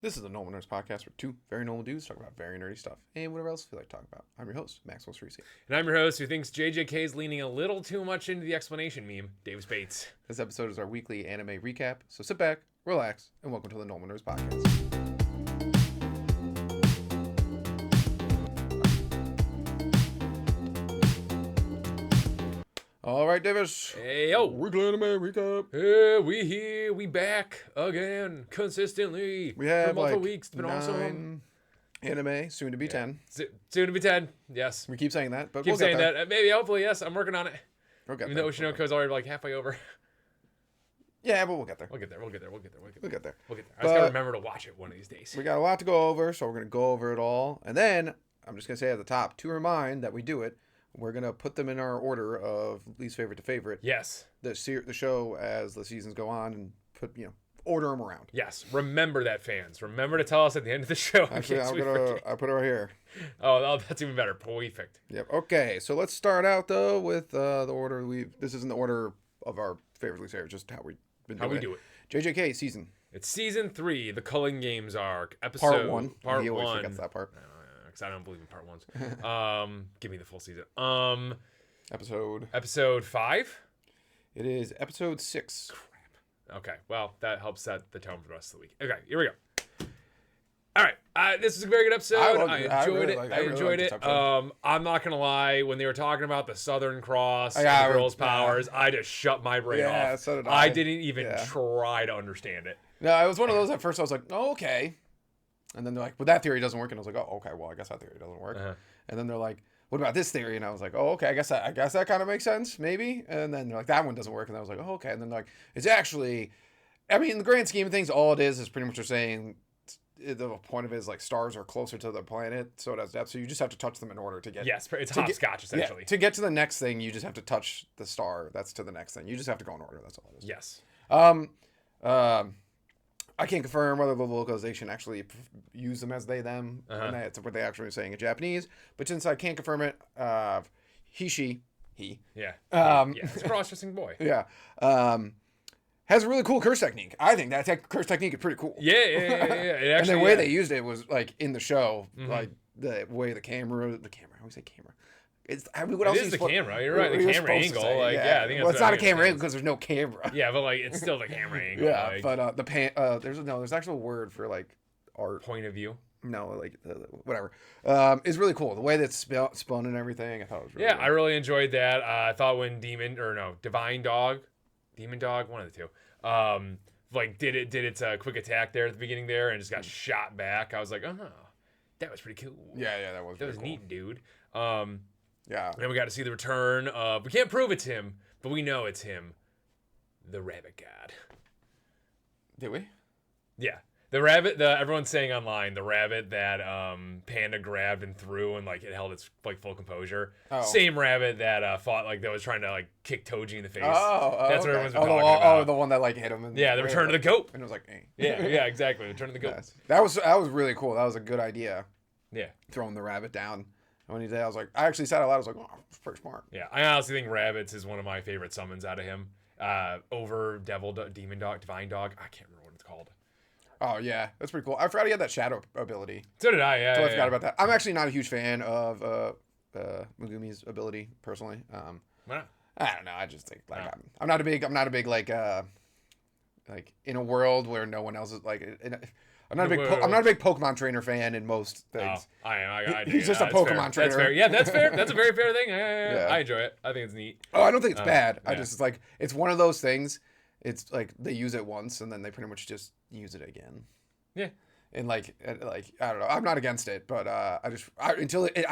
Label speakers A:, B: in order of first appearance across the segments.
A: This is the Normal Nerds Podcast where two very normal dudes talk about very nerdy stuff and whatever else we like to talk about. I'm your host, Maxwell and Frieren.
B: And I'm your host who thinks JJK is leaning a little too much into the explanation meme, Davis Bates.
A: This episode is our weekly anime recap, so sit back, relax, and welcome to the Normal Nerds Podcast. All right, Davis.
B: Hey, yo.
A: Weekly anime recap.
B: Hey, we here. We back again consistently.
A: We have
B: for multiple
A: like
B: weeks. It's been awesome.
A: Anime, soon to be 10.
B: Soon to be 10. Yes.
A: We keep saying that, but
B: Keep
A: we'll
B: saying
A: get there.
B: that. Maybe, hopefully, yes. I'm working on it.
A: We'll get
B: Even
A: there.
B: though Oshinoko's already like halfway over.
A: Yeah, but we'll get there.
B: We'll get there.
A: We'll get there.
B: I just
A: But-
B: gotta remember to watch it one of these days.
A: We got a lot to go over, so we're going to go over it all. And then, I'm just going to say at the top, to remind that we do it, we're going to put them in our order of least favorite to favorite.
B: Yes.
A: The show as the seasons go on and order them around.
B: Yes. Remember that, fans. Remember to tell us at the end of the show.
A: Actually, I put it right here.
B: Oh, that's even better. Perfect.
A: Yep. Okay, so let's start out, though, with the order this isn't the order of our favorite, least favorite, just how we've been doing
B: How we do it.
A: JJK season.
B: It's season 3, the Culling Games arc, episode
A: Part 1.
B: Part
A: He always
B: 1.
A: forgets that part.
B: Because I don't believe in part ones. Give me the full season. Episode 5.
A: It is episode 6.
B: Okay, well that helps set the tone for the rest of the week. Okay, here we go. All right, this is a very good episode. I enjoyed it. I'm not gonna lie. When they were talking about the Southern Cross and the girls' powers, I just shut my brain off.
A: Yeah, so did I.
B: I didn't even try to understand it.
A: No, it was one of those. At first, I was like, "Oh, okay," and then they're like, "Well, that theory doesn't work," and I was like, "Oh, okay. Well, I guess that theory doesn't work." And then they're like, "What about this theory?" And I was like, "Oh, okay. I guess that kind of makes sense, maybe." And then they're like, "That one doesn't work," and I was like, "Oh, okay." And then they're like, "It's actually, I mean, in the grand scheme of things, all it is pretty much they're saying." The point of it is like stars are closer to the planet, so it has depth. So you just have to touch them in order to get.
B: Yes, it's hopscotch essentially.
A: Yeah, to get to the next thing, you just have to touch the star. That's to the next thing. You just have to go in order. That's all it is.
B: Yes.
A: I can't confirm whether the localization actually use them as they them. And that's what they actually are saying in Japanese. But since I can't confirm it, he, she, he.
B: Yeah. It's a cross-dressing boy.
A: Yeah. Has a really cool curse technique. I think that curse technique is pretty cool.
B: Yeah. It actually,
A: and the way they used it was like in the show, like the way the camera. I always say camera. What else
B: is the camera? You're right. The camera angle. I think that's
A: it's not a camera angle because there's no camera.
B: Yeah, but like it's still the camera angle.
A: Yeah, but the there's actual word for like art.
B: Point of view.
A: No, like whatever. It's really cool. The way that's spun and everything. I thought it was really
B: cool. I really enjoyed that. I thought when Demon Dog, one of the two, like did its quick attack there at the beginning there and just got shot back. I was like, oh, that was pretty cool.
A: Yeah, that was cool.
B: Neat, dude.
A: Yeah.
B: And we got to see the return of, we can't prove it's him, but we know it's him, the Rabbit God.
A: Did we?
B: Yeah. The rabbit, everyone's saying online, the rabbit that Panda grabbed and threw and like it held its like full composure. Oh. Same rabbit that fought that was trying to like kick Toji in the face. That's what everyone's been talking about.
A: The one that like hit him. And
B: the return of the goat.
A: And it was like, eh.
B: Yeah, exactly. Return of the goat.
A: Yes. That was really cool. That was a good idea.
B: Yeah.
A: Throwing the rabbit down. And when he did, I was like, I actually said out loud, I was like, oh, it's pretty smart.
B: Yeah, I honestly think Rabbits is one of my favorite summons out of him. Over Demon Dog, Divine Dog. I can't remember what it's called.
A: Oh, yeah. That's pretty cool. I forgot he had that shadow ability.
B: So did I, yeah.
A: So I forgot about that. I'm actually not a huge fan of Megumi's ability, personally.
B: Why not?
A: I don't know. I just think, like, I'm not a big, like, in a world where no one else is, like, I'm not a big Pokemon trainer fan in most things.
B: Oh,
A: he's just a Pokemon trainer.
B: That's fair. Yeah, that's fair. That's a very fair thing. Yeah. I enjoy it. I think it's neat.
A: Oh, I don't think it's bad. Yeah. It's like, it's one of those things. It's like they use it once and then they pretty much just use it again.
B: Yeah.
A: And like I don't know. I'm not against it, but I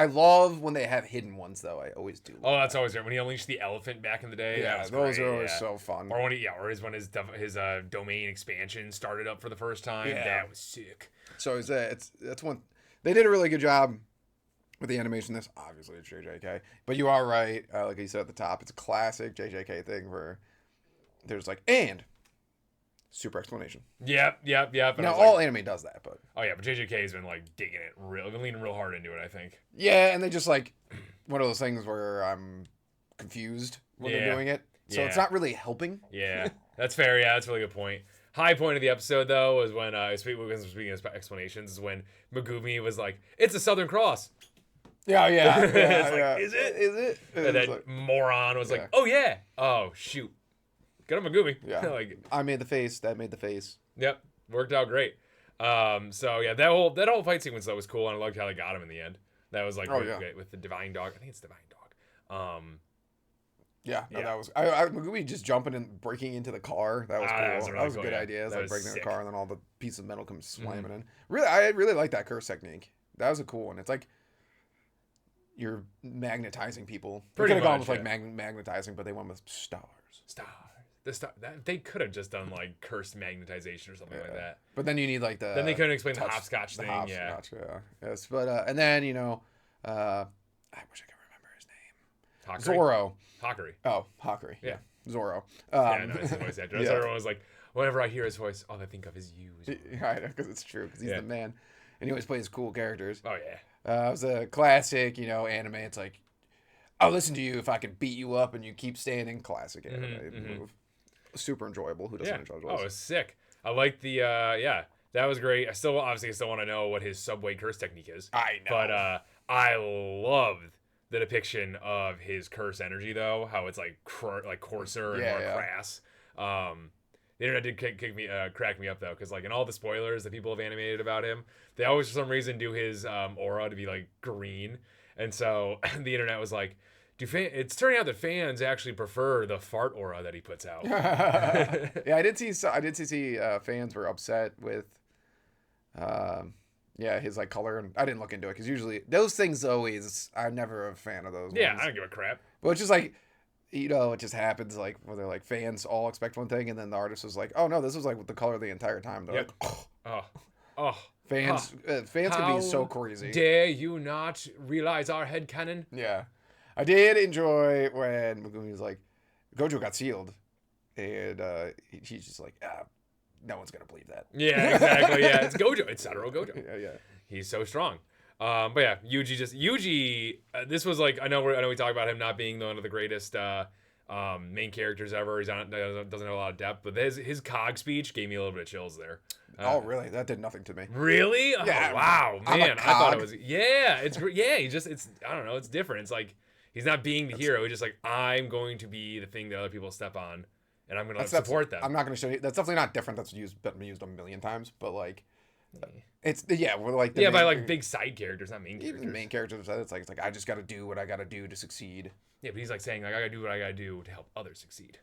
A: love when they have hidden ones though. I always do.
B: Oh, that's always great. When he unleashed the elephant back in the day.
A: Yeah, those are always so fun.
B: Or when his domain expansion started up for the first time. Yeah. That was sick.
A: So that's one. They did a really good job with the animation. This obviously it's JJK, but you are right. Like you said at the top, it's a classic JJK thing where there's like and super explanation.
B: Yep.
A: Now all anime does that, but
B: but JJK has been like digging it been leaning real hard into it, I think.
A: Yeah, and they just like one of those things where I'm confused when they're doing it, so it's not really helping.
B: Yeah, that's fair. Yeah, that's a really good point. High point of the episode though was when speaking of explanations, is when Megumi was like, "It's a Southern Cross."
A: Yeah.
B: It's like, is it? Is it? And then like, moron was like, "Oh yeah." Oh shoot. Get him Megumi.
A: Yeah.
B: Like,
A: I made the face. That made the face.
B: Yep. Worked out great. So yeah, that whole fight sequence though was cool, and I liked how they got him in the end. That was like with the divine dog. I think it's divine dog.
A: That was Megumi just jumping and breaking into the car. That was cool. That was a good idea. It was like breaking into the car and then all the pieces of metal come slamming in. Really, I really like that curse technique. That was a cool one. It's like you're magnetizing people. They could have gone with like magnetizing, but they went with stars.
B: They could have just done like cursed magnetization or something like that.
A: But then you need like the.
B: Then they couldn't explain the hopscotch thing.
A: Hopscotch, yes. But and then I wish I could remember his name. Zoro.
B: Hakari.
A: Oh, Hakari. Yeah. Zoro.
B: No, it's his voice actor. So everyone was like, whenever I hear his voice, all I think of is you.
A: Right, because it's true. Because he's the man, and he always plays cool characters.
B: Oh yeah.
A: It was a classic, anime. It's like, I'll listen to you if I can beat you up and you keep standing. Classic anime move. Super enjoyable. Who doesn't enjoy those?
B: Oh, it was sick. I like the that was great. I still want to know what his subway curse technique is.
A: I know.
B: But I loved the depiction of his curse energy though, how it's like coarser and more crass. The internet did crack me up though, because like in all the spoilers that people have animated about him, they always for some reason do his aura to be like green, and so the internet was like, it's turning out that fans actually prefer the fart aura that he puts out.
A: Yeah, I did see fans were upset with his like color, and I didn't look into it because usually those things I'm never a fan of those ones.
B: I don't give a crap.
A: But it's just like, it just happens like where they're like fans all expect one thing, and then the artist was like, oh no, this was like the color the entire time. They're like, fans can be so crazy.
B: Dare you not realize our headcanon?
A: Yeah. I did enjoy when Megumi was like, Gojo got sealed, and he's just like, no one's gonna believe that.
B: Yeah, exactly. Yeah, it's Gojo. It's Satoru Gojo.
A: Yeah.
B: He's so strong. But yeah, Yuji. This was like, I know we talk about him not being one of the greatest main characters ever. Doesn't have a lot of depth, but his cog speech gave me a little bit of chills there.
A: Oh really? That did nothing to me.
B: Really?
A: Yeah.
B: Oh, wow, man. I thought it was. Yeah, it's it's I don't know. It's different. It's like, he's not being the hero. He's just like, I'm going to be the thing that other people step on, and I'm going to support them.
A: I'm not going to show you. That's definitely not different. That's been used a million times. But like, it's we're like
B: by like big side characters, not main characters.
A: Even main characters, it's like I just got to do what I got to do to succeed.
B: Yeah, but he's like saying like, I got to do what I got to do to help others succeed.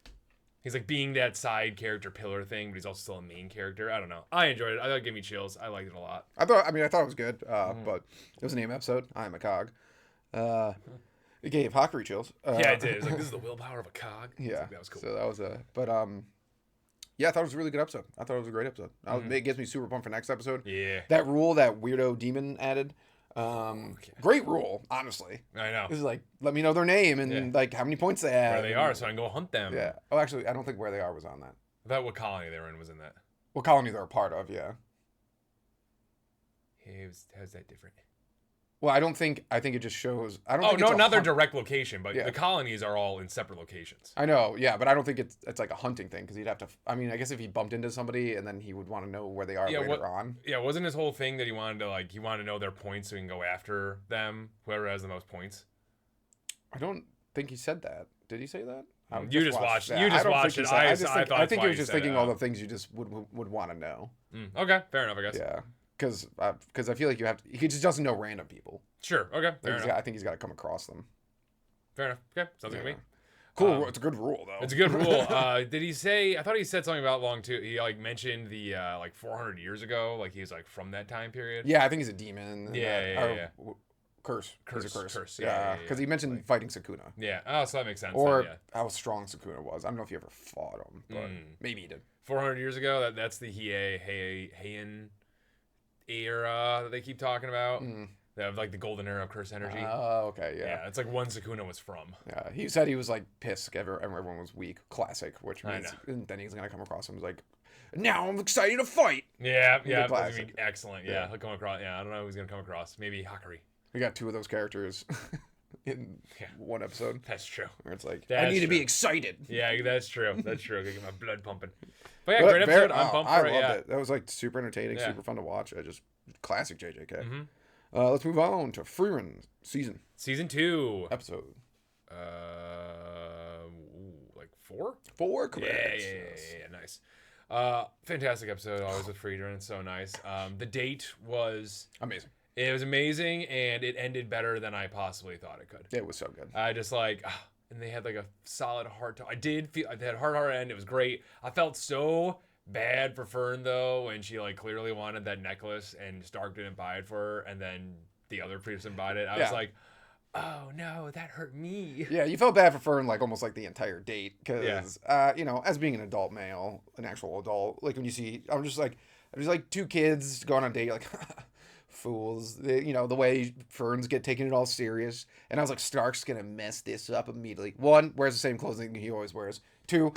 B: He's like being that side character pillar thing, but he's also still a main character. I don't know. I enjoyed it. I thought it gave me chills. I liked it a lot.
A: I thought it was good. But it was an AIM episode. I'm a cog. It gave Hakari chills.
B: Yeah, it did. It was like, this is the willpower of a cog.
A: Yeah,
B: like, that was cool.
A: So that was I thought it was a really good episode. I thought it was a great episode. It gets me super pumped for next episode.
B: Yeah.
A: That rule that weirdo demon added, great rule, honestly.
B: I know.
A: This is like, let me know their name and like how many points they have.
B: Where they are, so I can go hunt them.
A: Yeah. Oh, actually, I don't think where they are was on that.
B: I thought what colony they were in was in that.
A: What colony they're a part of, yeah.
B: How's that different?
A: Well, I think it just shows. I don't.
B: Oh no, not their direct location, but the colonies are all in separate locations.
A: I know, yeah, but I don't think it's like a hunting thing because he'd have to. I mean, I guess if he bumped into somebody and then he would want to know where they are later on.
B: Yeah, wasn't his whole thing that he wanted to know their points so he can go after them, whoever has the most points?
A: I don't think he said that. Did he say that?
B: You just watched it. I
A: think he was just thinking all the things you just would want to know.
B: Okay, fair enough, I guess.
A: Yeah. Because I feel like he just doesn't know random people.
B: Sure. Okay. Fair enough.
A: I think he's got to come across them.
B: Fair enough. Okay. Sounds good to me.
A: Cool. It's a good rule, though.
B: It's a good rule. Did he say? I thought he said something about long too. He like mentioned the 400 years ago. Like he was like from that time period.
A: Yeah, I think he's a demon.
B: Yeah.
A: Curse. He's a curse.
B: Yeah.
A: Because he mentioned fighting Sukuna.
B: Yeah. Oh, so that makes sense.
A: Or how strong Sukuna was. I don't know if he ever fought him, but maybe he did.
B: 400 years ago. That's the Heian era that they keep talking about. They have like the golden era of curse energy.
A: Oh, okay, yeah.
B: Yeah, it's like one Sukuna was from.
A: Yeah, he said he was like pissed. Everyone was weak. Classic, which means and then he's gonna come across him. He's like, now I'm excited to fight.
B: Yeah, that's gonna be excellent. Yeah, he'll come across. Yeah, I don't know who he's gonna come across. Maybe Hakari.
A: We got two of those characters in one episode.
B: That's true.
A: Where it's like, I need to be excited.
B: Yeah, that's true. That's true. Get my blood pumping. But yeah, great episode. I'm pumped for it. I loved it.
A: That was like super entertaining, super fun to watch. Just classic JJK. Mm-hmm. Let's move on to Frieren Season 2. Episode.
B: Like 4?
A: 4, correct.
B: Yeah, nice. Fantastic episode, always with Frieren. It's so nice. The date was
A: amazing.
B: It was amazing, and it ended better than I possibly thought it could.
A: It was so good.
B: I just like, and they had like a solid heart. I did feel they had a hard end. It was great. I felt so bad for Fern though when she like clearly wanted that necklace and Stark didn't buy it for her, and then the other person bought it. I was like, oh no, that hurt me.
A: Yeah, you felt bad for Fern like almost like the entire date because you know, as being an adult male, an actual adult, like when you see, I'm just like two kids going on a date, like fools. You know, the way Fern's taking it all serious, and I was like, Stark's gonna mess this up immediately. 1, wears the same clothing he always wears. 2,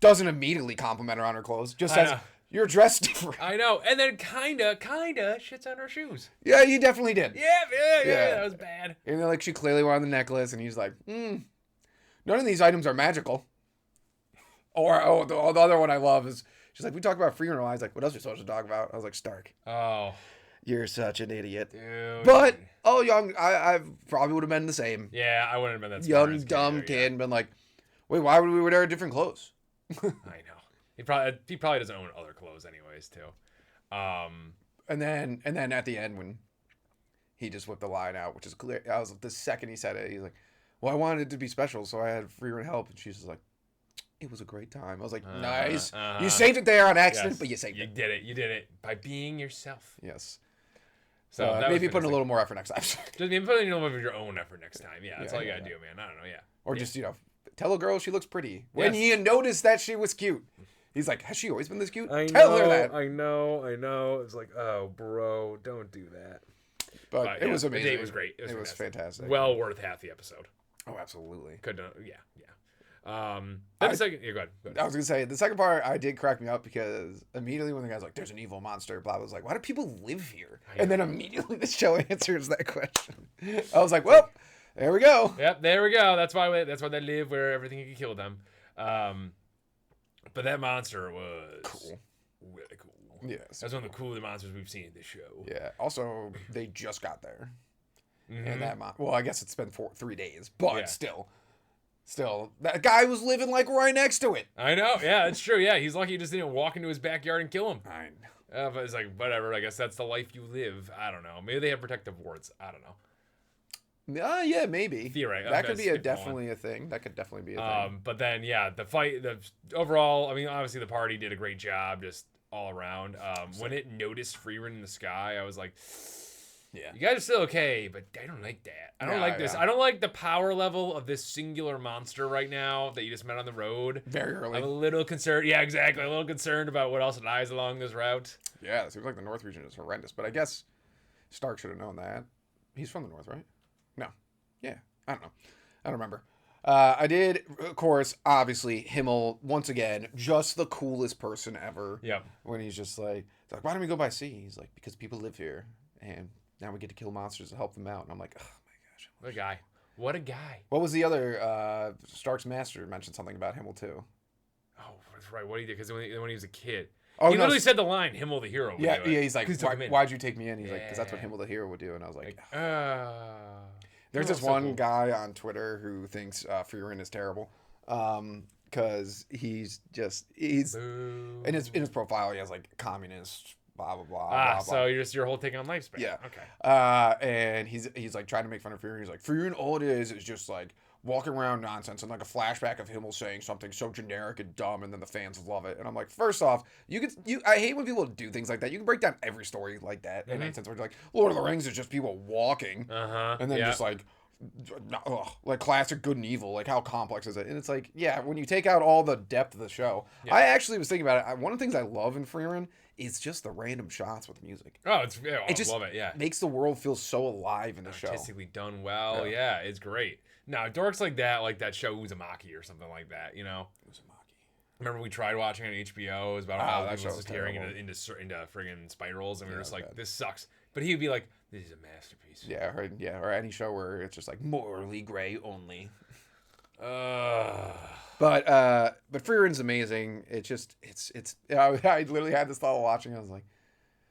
A: doesn't immediately compliment her on her clothes. Just says, you're dressed different.
B: I know. And then kinda shits on her shoes.
A: Yeah, you definitely did.
B: Yeah, that was bad.
A: And then like she clearly wanted the necklace, and he's like, none of these items are magical. Or the other one I love is she's like, we talked about Frieren. I was like, what else are you supposed to talk about? I was like, Stark.
B: Oh.
A: You're such an idiot.
B: Dude.
A: But young, I probably would have been the same.
B: Yeah, I wouldn't have been that
A: young, dumb kid, and been like, wait, why would we wear different clothes?
B: I know. He probably doesn't own other clothes anyways too.
A: And then at the end when he just whipped the line out, which is clear. I was the second he said it, he's like, well, I wanted it to be special, so I had Frieren help, and she's just like, it was a great time. I was like, nice. You saved it there on accident, but you saved it.
B: You did it by being yourself.
A: Yes.
B: So
A: maybe put in a little more effort next time.
B: Just maybe put in a little bit of your own effort next time. Yeah, that's all you gotta do, man. I don't know. Yeah.
A: Or just tell a girl she looks pretty when you noticed that she was cute. He's like, has she always been this cute? Tell her that.
B: I know. It's like, oh, bro, don't do that.
A: But it was amazing.
B: The date was great.
A: It was fantastic.
B: Well worth half the episode.
A: Oh, absolutely.
B: Yeah. The second, go ahead.
A: I was gonna say the second part did crack me up because immediately when the guy's like, "There's an evil monster," blah, I was like, "Why do people live here?" And then immediately the show answers that question. I was like, "Well, there we go."
B: Yep, there we go. That's why they live where everything can kill them. But that monster was
A: cool.
B: Really cool.
A: Yes,
B: that's one of the coolest monsters we've seen in this show.
A: Yeah. Also, they just got there, and that well, I guess it's been 3 days, but Still, that guy was living like right next to it.
B: I know. Yeah, it's true. Yeah, he's lucky he just didn't walk into his backyard and kill him.
A: I know.
B: But it's like, whatever. I guess that's the life you live. I don't know. Maybe they have protective wards. I don't know.
A: Yeah, maybe.
B: Theoretically.
A: That could be definitely a thing. That could definitely be a thing.
B: But then, the fight, overall, I mean, obviously the party did a great job just all around. When it noticed Frieren in the sky, I was like... Yeah, you guys are still okay, but I don't like that. I don't like this. I don't like the power level of this singular monster right now that you just met on the road.
A: Very early.
B: I'm a little concerned. Yeah, exactly. A little concerned about what else lies along this route.
A: Yeah, it seems like the North region is horrendous, but I guess Stark should have known that. He's from the North, right? No. Yeah, I don't know. I don't remember. I did, of course, obviously, Himmel, once again, just the coolest person ever.
B: Yeah.
A: When he's just like, why don't we go by sea? He's like, because people live here, and... now we get to kill monsters to help them out. And I'm like, oh my gosh.
B: What a guy. What a guy.
A: What was the other, Stark's master mentioned something about Himmel too.
B: Oh, that's right. What he did, because when he was a kid.
A: He
B: literally said the line, Himmel the hero.
A: Yeah, he's like, why'd you take me in? He's like, because that's what Himmel the hero would do. And I was like, there's this one guy on Twitter who thinks Frieren is terrible. Because he's in his profile, he has like communist, blah blah blah. Blah,
B: so
A: blah.
B: you're just your whole take on lifespan.
A: Yeah.
B: Okay.
A: And he's like trying to make fun of Frieren. He's like, Frieren, all it is just like walking around nonsense and like a flashback of Himmel saying something so generic and dumb, and then the fans love it. And I'm like, first off, I hate when people do things like that. You can break down every story like that in any sense. Where like Lord of the Rings is just people walking, and then just like classic good and evil. Like how complex is it? And it's like, yeah, when you take out all the depth of the show, I actually was thinking about it. One of the things I love in Frieren is just the random shots with music.
B: Oh, I just love it. Yeah,
A: makes the world feel so alive in the show.
B: Artistically done well. Yeah, it's great. Now dorks like that show Uzumaki or something like that. You know,
A: Uzumaki.
B: Remember we tried watching on HBO. It was about how that was tearing into friggin' spirals, and we were just like, this sucks. But he would be like, this is a masterpiece.
A: Yeah, or any show where it's just like morally gray only. But Frieren's amazing. It's I literally had this thought while watching. I was like,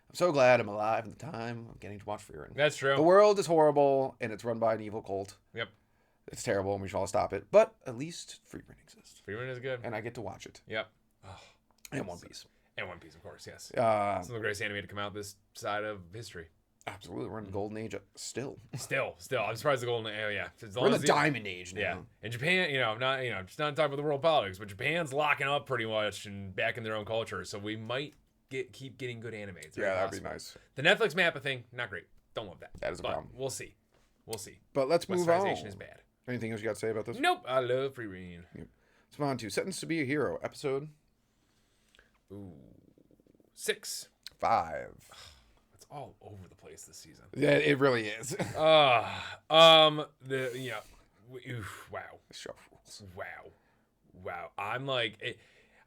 A: I'm so glad I'm alive at the time I'm getting to watch Frieren.
B: That's true.
A: The world is horrible and it's run by an evil cult.
B: Yep.
A: It's terrible and we should all stop it. But at least Frieren exists.
B: Frieren is good.
A: And I get to watch it.
B: Yep.
A: And One Piece.
B: And One Piece, of course, yes.
A: Some
B: of the greatest anime to come out this side of history.
A: Absolutely. We're in the golden age still.
B: Still. I'm surprised the golden age, yeah.
A: We're in the diamond age now.
B: Yeah. And Japan, I'm not, just not talking about the world politics, but Japan's locking up pretty much and back in their own culture. So we might keep getting good anime.
A: Yeah, that'd be nice.
B: The Netflix Mappa thing, not great. Don't love that.
A: That is a problem.
B: We'll see.
A: But let's move on.
B: Westernization is bad.
A: Anything else you got to say about this?
B: Nope. I love Frieren.
A: Yep. Let's move on to Sentenced to Be a Hero, episode
B: 6.
A: 5.
B: It's all over the place this season.
A: Yeah, it really is.
B: Wow.
A: Wow.
B: This show rules. Wow. I'm like,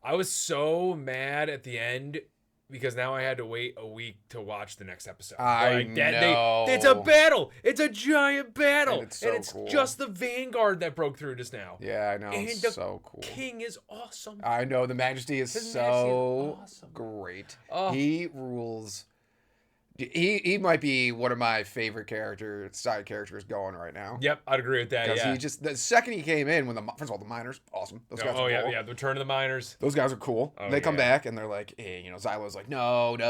B: I was so mad at the end because now I had to wait a week to watch the next episode.
A: I know.
B: It's a battle. It's a giant battle.
A: And it's cool.
B: Just the Vanguard that broke through just now.
A: Yeah, I know.
B: And
A: it's
B: the
A: so cool.
B: King is awesome.
A: I know. The Majesty is so
B: awesome.
A: Great.
B: Oh.
A: He rules. He might be one of my favorite side characters going right now.
B: Yep, I'd agree with that. Yeah.
A: He just, the second he came in, first of all, the miners, awesome. Those guys are cool.
B: Yeah, the return of the miners.
A: Those guys are cool. They come back and they're like, Xylo's like, no. And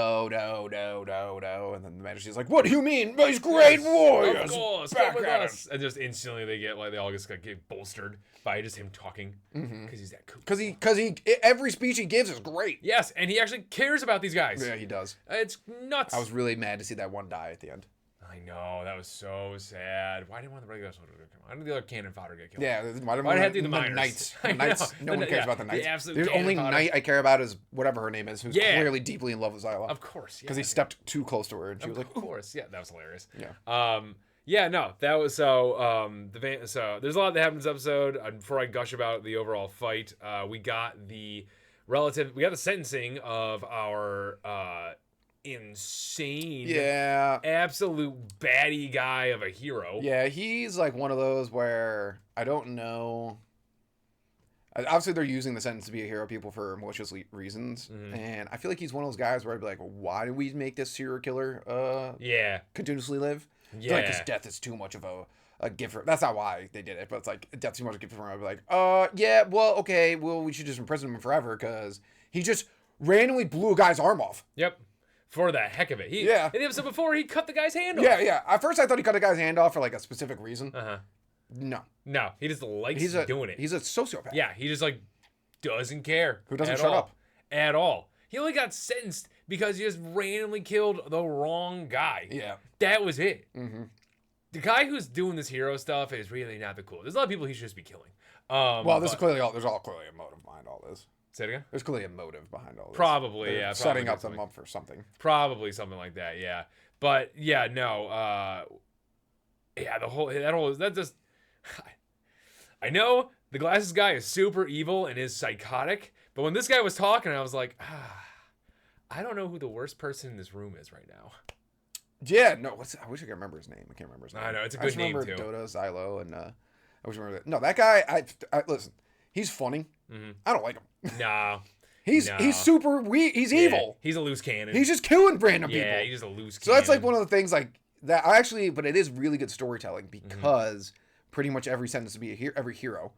A: then the Majesty's like, what do you mean? These great warriors.
B: Of course,
A: back
B: come with
A: at
B: us. And just instantly they all just get bolstered by just him talking because he's that cool.
A: Because every speech he gives is great.
B: Yes, and he actually cares about these guys.
A: Yeah, he does.
B: It's nuts.
A: I was really mad to see that one die at the end.
B: I know, that was so sad. Why didn't want the regular soldier to get killed? Why did the other cannon fodder get killed?
A: Yeah,
B: why did it have to be the miners?
A: Knights. The Knights. No one cares about the Knights. The only Knight I care about is whatever her name is, who's clearly deeply in love with Xylo.
B: Of course,
A: because he stepped too close to her, and she was like,
B: "Of course, yeah, that was hilarious."
A: Yeah.
B: Yeah, no, that was so. So there's a lot that happened in this episode. Before I gush about the overall fight, we got the sentencing of our insane, absolute baddie guy of a hero.
A: Yeah, he's like one of those where I don't know. Obviously, they're using the sentence to be a hero people for malicious reasons, and I feel like he's one of those guys where I'd be like, why do we make this serial killer continuously live?
B: Yeah,
A: like his death is too much of a gift for. That's not why they did it, but it's like death's too much of a gift for him. I'd be like, we should just imprison him forever because he just randomly blew a guy's arm off.
B: Yep. For the heck of it. In the episode before, he cut the guy's hand off.
A: Yeah. At first, I thought he cut the guy's hand off for like a specific reason. No,
B: he just likes doing it.
A: He's a sociopath.
B: Yeah, he just like doesn't care.
A: Who doesn't shut up
B: at all? He only got sentenced because he just randomly killed the wrong guy.
A: Yeah,
B: that was it. The guy who's doing this hero stuff is really not the cool. There's a lot of people he should just be killing.
A: There's clearly a motive behind all this.
B: Say it again?
A: There's clearly a motive behind all this.
B: Probably, yeah.
A: Setting up them up for something.
B: Probably something like that, yeah. But yeah, no. That just. I know the glasses guy is super evil and is psychotic, but when this guy was talking, I was like, I don't know who the worst person in this room is right now.
A: Yeah, no. I wish I could remember his name. I can't remember his name.
B: I know it's a good name too.
A: I just remember Dota, Xylo, and I wish I remember that. No, that guy. I listen. He's funny. I don't like him.
B: Nah.
A: He's super weak. He's evil.
B: He's a loose cannon.
A: He's just killing random people.
B: Yeah, he's just a loose cannon.
A: So that's like one of the things like that. But it is really good storytelling because pretty much every sentence to be every hero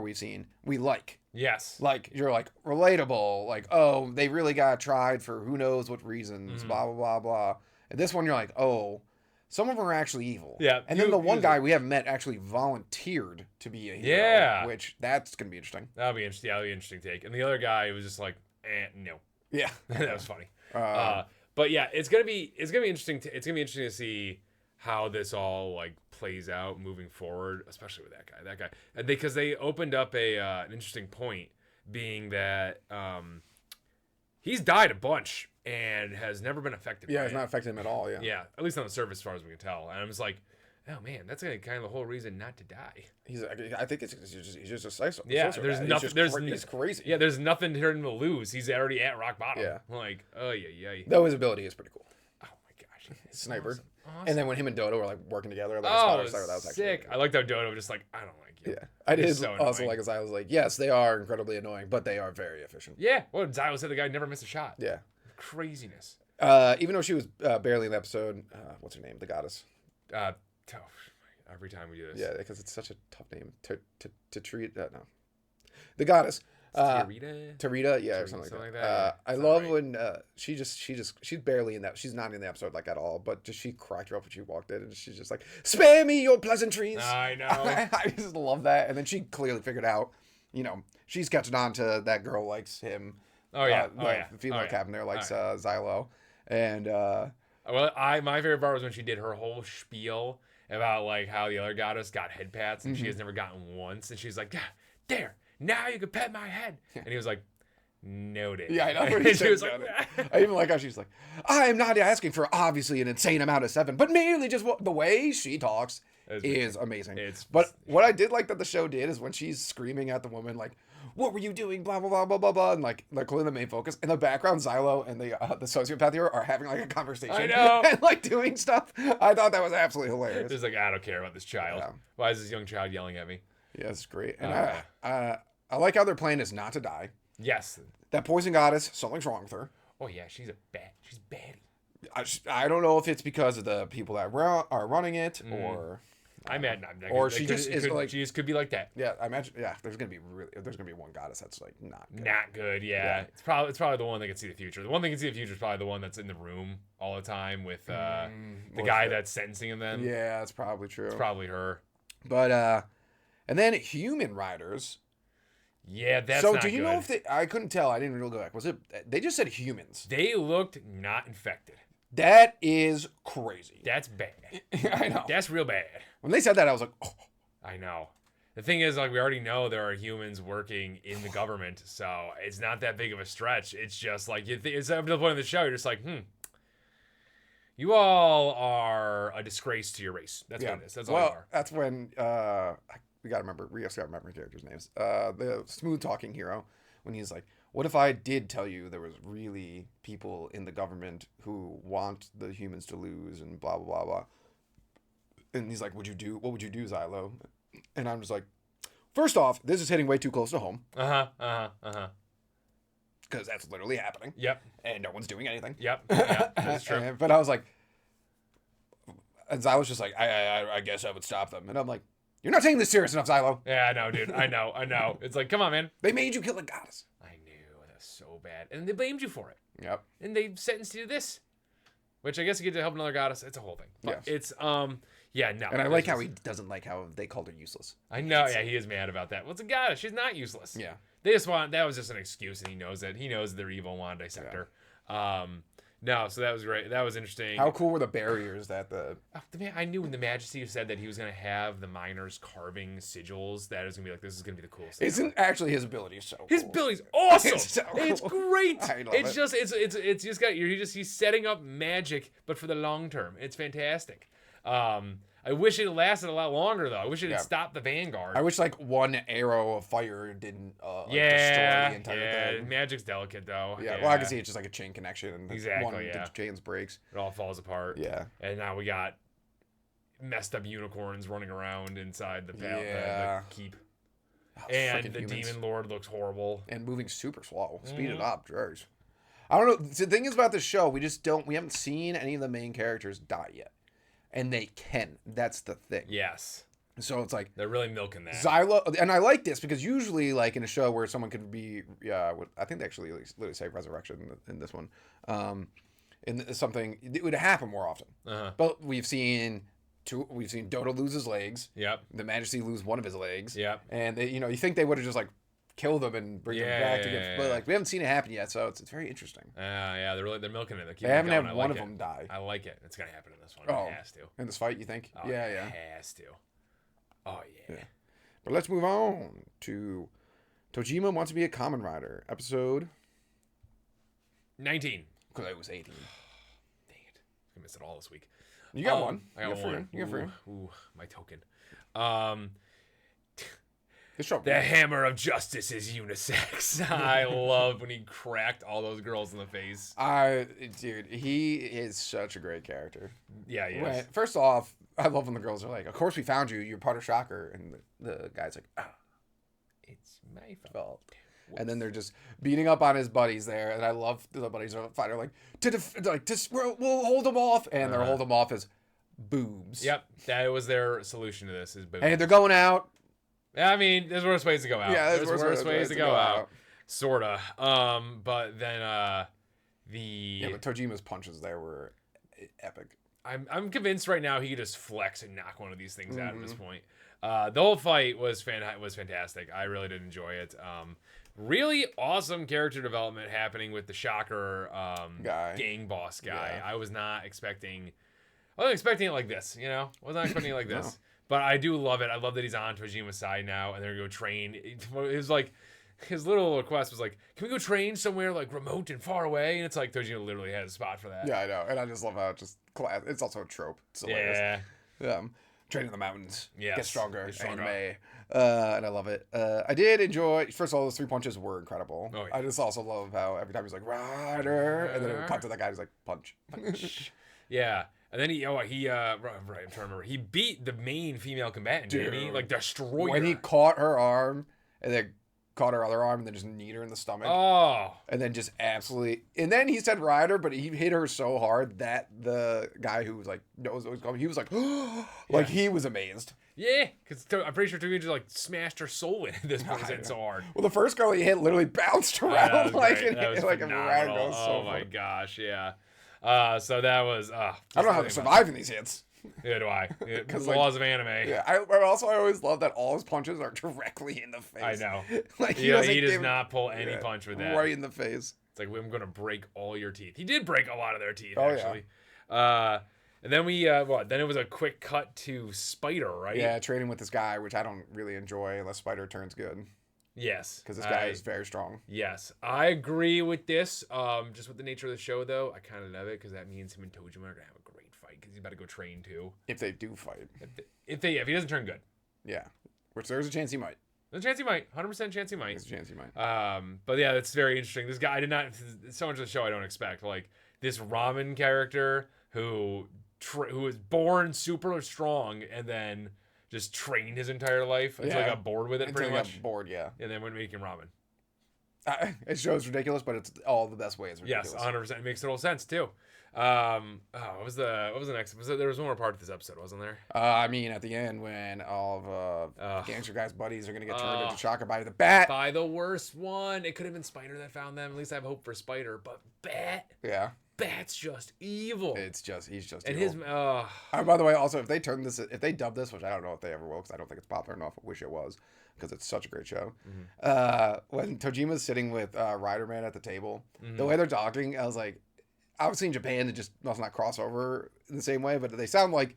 A: we've seen, we like.
B: Yes.
A: Like you're like relatable. Like they really got tried for who knows what reasons. Blah blah blah blah. And this one you're like some of them are actually evil.
B: Yeah.
A: And then the one guy we haven't met actually volunteered to be a hero.
B: Yeah.
A: Which that's going to be interesting.
B: That'll be interesting. That'll be an interesting take. And the other guy was just like, no.
A: Yeah.
B: That was funny. But yeah, it's gonna be interesting. It's gonna be interesting to see how this all like plays out moving forward, especially with that guy. And because they opened up an interesting point, being that he's died a bunch and has never been affected.
A: Yeah, it's not affected him at all. Yeah.
B: Yeah, at least on the surface, as far as we can tell. And I'm just like, oh man, that's kind of the whole reason not to die.
A: I think he's just a psycho.
B: Yeah, there's nothing.
A: He's crazy.
B: Yeah, there's nothing for him to lose. He's already at rock bottom.
A: Yeah.
B: Like,
A: Though his ability is pretty cool.
B: Oh my gosh,
A: sniper.
B: Awesome.
A: And then when him and Dodo were like working together, like
B: that was
A: actually
B: sick.
A: Really
B: I liked how Dodo was just like, I don't like you.
A: Yeah, I did
B: so
A: also like as I was like, yes, they are incredibly annoying, but they are very efficient.
B: Yeah, well, Xylo said the guy never missed a shot.
A: Yeah,
B: craziness.
A: Even though she was barely in the episode, what's her name? The goddess.
B: Every time we do this.
A: Yeah, because it's such a tough name to treat. No, the goddess. Tarita, yeah, or something like that. I love when she's barely in that. She's not in the episode like at all, but just she cracked her up when she walked in, and she's just like, "Spare me your pleasantries."
B: I know.
A: I just love that. And then she clearly figured out, she's catching on to that girl likes him.
B: Oh yeah,
A: the female captain there likes Xylo, and
B: my favorite part was when she did her whole spiel about like how the other goddess got head pats and she has never gotten once, and she's like, "Yeah, there. Now you can pet my head." And he was like, "Noted."
A: Yeah, I know.
B: And she was like,
A: I even like how she's like, "I am not asking for obviously an insane amount of 7, but merely just the way she talks is amazing." But what I did like that the show did is when she's screaming at the woman like, "What were you doing?" Blah blah blah blah blah blah, and like they're clearly the main focus. In the background, Xylo and the sociopath hero are having like a conversation.
B: I know.
A: And like doing stuff. I thought that was absolutely hilarious.
B: It's like, I don't care about this child. Yeah. Why is this young child yelling at me?
A: Yeah, it's great. And I like how their plan is not to die.
B: Yes.
A: That poison goddess, something's wrong with her.
B: Oh yeah, she's baddie.
A: I don't know if it's because of the people that are running it, or
B: she just could be like that.
A: Yeah, I imagine. Yeah, there's gonna be one goddess that's like not good.
B: Not good. Yeah. It's probably the one that can see the future. The one that can see the future is probably the one that's in the room all the time with the guy that's sentencing them.
A: Yeah, that's probably true.
B: It's probably her.
A: But and then human riders.
B: Yeah, that's
A: so.
B: Not
A: Do you
B: good.
A: know if I couldn't tell? I didn't really go back. Was it? They just said humans.
B: They looked not infected.
A: That is crazy.
B: That's bad.
A: I know.
B: That's real bad.
A: When they said that, I was like, oh.
B: I know. The thing is, like, we already know there are humans working in the government, so it's not that big of a stretch. It's just like it's up to the point of the show. You're just like, you all are a disgrace to your race. That's what it is. That's all you are.
A: That's when we gotta remember characters' names. The smooth talking hero, when he's like, "What if I did tell you there was really people in the government who want the humans to lose and blah blah blah blah?" And he's like, what would you do, Xylo? And I'm just like, first off, this is hitting way too close to home. Because that's literally happening.
B: Yep.
A: And no one's doing anything.
B: Yep. That's true.
A: But I was like, and Xylo's just like, I guess I would stop them. And I'm like, you're not taking this serious enough, Xylo.
B: Yeah, I know, dude. I know. It's like, come on, man.
A: They made you kill a goddess.
B: I knew. That's so bad. And they blamed you for it.
A: Yep.
B: And they sentenced you to this. Which I guess you get to help another goddess. It's a whole thing. But it's, yeah, no.
A: And I like how he doesn't like how they called her useless.
B: I know, yeah, he is mad about that. Well, it's a goddess. She's not useless.
A: Yeah.
B: They just that was just an excuse, and he knows that. He knows they're evil and want to dissect her. No, so that was great. That was interesting.
A: How cool were the barriers that
B: I knew when the Majesty said that he was going to have the miners carving sigils, that it was going to be like, this is going to be the coolest thing.
A: Isn't actually his ability so cool.
B: His ability's awesome.
A: It's
B: Great.
A: I love
B: it's just, it's just got, he's setting up magic, but for the long term. It's fantastic. I wish it lasted a lot longer, though. I wish it had stopped the Vanguard.
A: I wish, like, one arrow of fire didn't destroy the entire thing.
B: Magic's delicate, though.
A: Yeah, well, I can see it's just like a chain connection. And the chains breaks.
B: It all falls apart.
A: Yeah.
B: And now we got messed up unicorns running around inside the keep. And the demon lord looks horrible.
A: And moving super slow. Speed it up, George. I don't know. The thing is about this show, we haven't seen any of the main characters die yet. And they can. That's the thing.
B: Yes.
A: So it's like
B: they're really milking that.
A: Xylo, and I like this because usually, like in a show where someone could be, I think they actually literally say resurrection in this one, in something it would happen more often. But we've seen Dodo lose his legs.
B: Yep.
A: The Majesty lose one of his legs.
B: Yep.
A: And they, you think they would have just like killed them and bring them back again, but like we haven't seen it happen yet, so it's very interesting.
B: Yeah, they're milking it.
A: They haven't had one of them die.
B: I like it. It's gonna happen in this one.
A: Oh,
B: it has to.
A: In this fight, you think?
B: Oh,
A: yeah.
B: It has to. Oh yeah.
A: But let's move on to Tojima Wants to Be a Kamen Rider, episode
B: 19.
A: Because it was 18.
B: Dang it! I missed it all this week.
A: You got one.
B: I got one.
A: You got Frieren.
B: Ooh, my token. The hammer of justice is unisex. I love when he cracked all those girls in the face.
A: Dude, he is such a great character.
B: Yeah, he is.
A: First off, I love when the girls are like, of course we found you. You're part of Shocker. And the guy's like,
B: it's my fault.
A: And then they're just beating up on his buddies there. And I love the buddies are fighting like, we'll hold them off. And they're hold them off as boobs.
B: Yep. That was their solution to this is boobs.
A: And they're going out.
B: I mean, there's worse ways to go out.
A: Yeah,
B: there's worse ways to go out. Sorta. But then but
A: Tojima's punches there were epic.
B: I'm convinced right now he could just flex and knock one of these things out at this point. The whole fight was fantastic. I really did enjoy it. Really awesome character development happening with the Shocker gang boss guy. Yeah. I wasn't expecting it like this, you know? I was not expecting it like this. No. But I do love it. I love that he's on Tojima's side now, and they're going to go train. It was like, his little request was like, can we go train somewhere like remote and far away? And it's like Tojima literally has a spot for that.
A: Yeah, I know. And I just love how it's also a trope. It's hilarious. Yeah. Train in the mountains. Yeah. Get stronger. Anime. And I love it. I did enjoy, first of all, those 3 punches were incredible. Oh, yeah. I just also love how every time he's like, Rider. And then it would cut to that guy who's like, punch.
B: Yeah. And then I'm trying to remember. He beat the main female combatant, didn't he? Like, destroyed her.
A: When he caught her arm, and then caught her other arm, and then just kneed her in the stomach.
B: Oh.
A: And then just absolutely... And then he said Rider, but he hit her so hard that the guy who was like, knows what was coming, he was like, like, he was amazed.
B: Yeah, because I'm pretty sure Togi just, like, smashed her soul in at this point. It's so hard.
A: Well, the first girl he hit literally bounced around like a rag.
B: Oh, my gosh, yeah. So that was I
A: don't know how they're surviving these hits.
B: Yeah, do I? Because the laws of anime.
A: Yeah, I always love that all his punches are directly in the face.
B: I know.
A: Like
B: he does not pull any punch with that.
A: Right in the face.
B: It's like, I'm gonna break all your teeth. He did break a lot of their teeth, actually. Yeah. And then then it was a quick cut to Spider, right?
A: Yeah, training with this guy, which I don't really enjoy unless Spider turns good.
B: Yes.
A: Because this guy is very strong.
B: Yes. I agree with this. Just with the nature of the show, though, I kind of love it because that means him and Tojima are going to have a great fight because he's about to go train, too.
A: If they do fight.
B: If he doesn't turn good.
A: Yeah. Which there's a chance he might.
B: There's a chance he might. 100% chance he might.
A: There's a chance he might.
B: But yeah, that's very interesting. This guy so much of the show I don't expect. Like, this ramen character who was born super strong and then just trained his entire life until he got bored with it, pretty much.
A: Got bored, yeah.
B: And then went making ramen.
A: It shows ridiculous, but it's all the best ways.
B: Yes, 100%. It makes total sense too. What was the next? There was one more part of this episode, wasn't there?
A: I mean, at the end when all of Gangster Guy's buddies are gonna get turned into Shocker by the Bat.
B: By the worst one. It could have been Spider that found them. At least I have hope for Spider, but Bat.
A: Yeah.
B: Bat's just evil.
A: He's just
B: and
A: evil. By the way, also if they dub this, which I don't know if they ever will, because I don't think it's popular enough. I wish it was, because it's such a great show. Mm-hmm. When Tojima's sitting with Rider Man at the table, the way they're talking, I was like, obviously in Japan it just must not cross over in the same way, but they sound like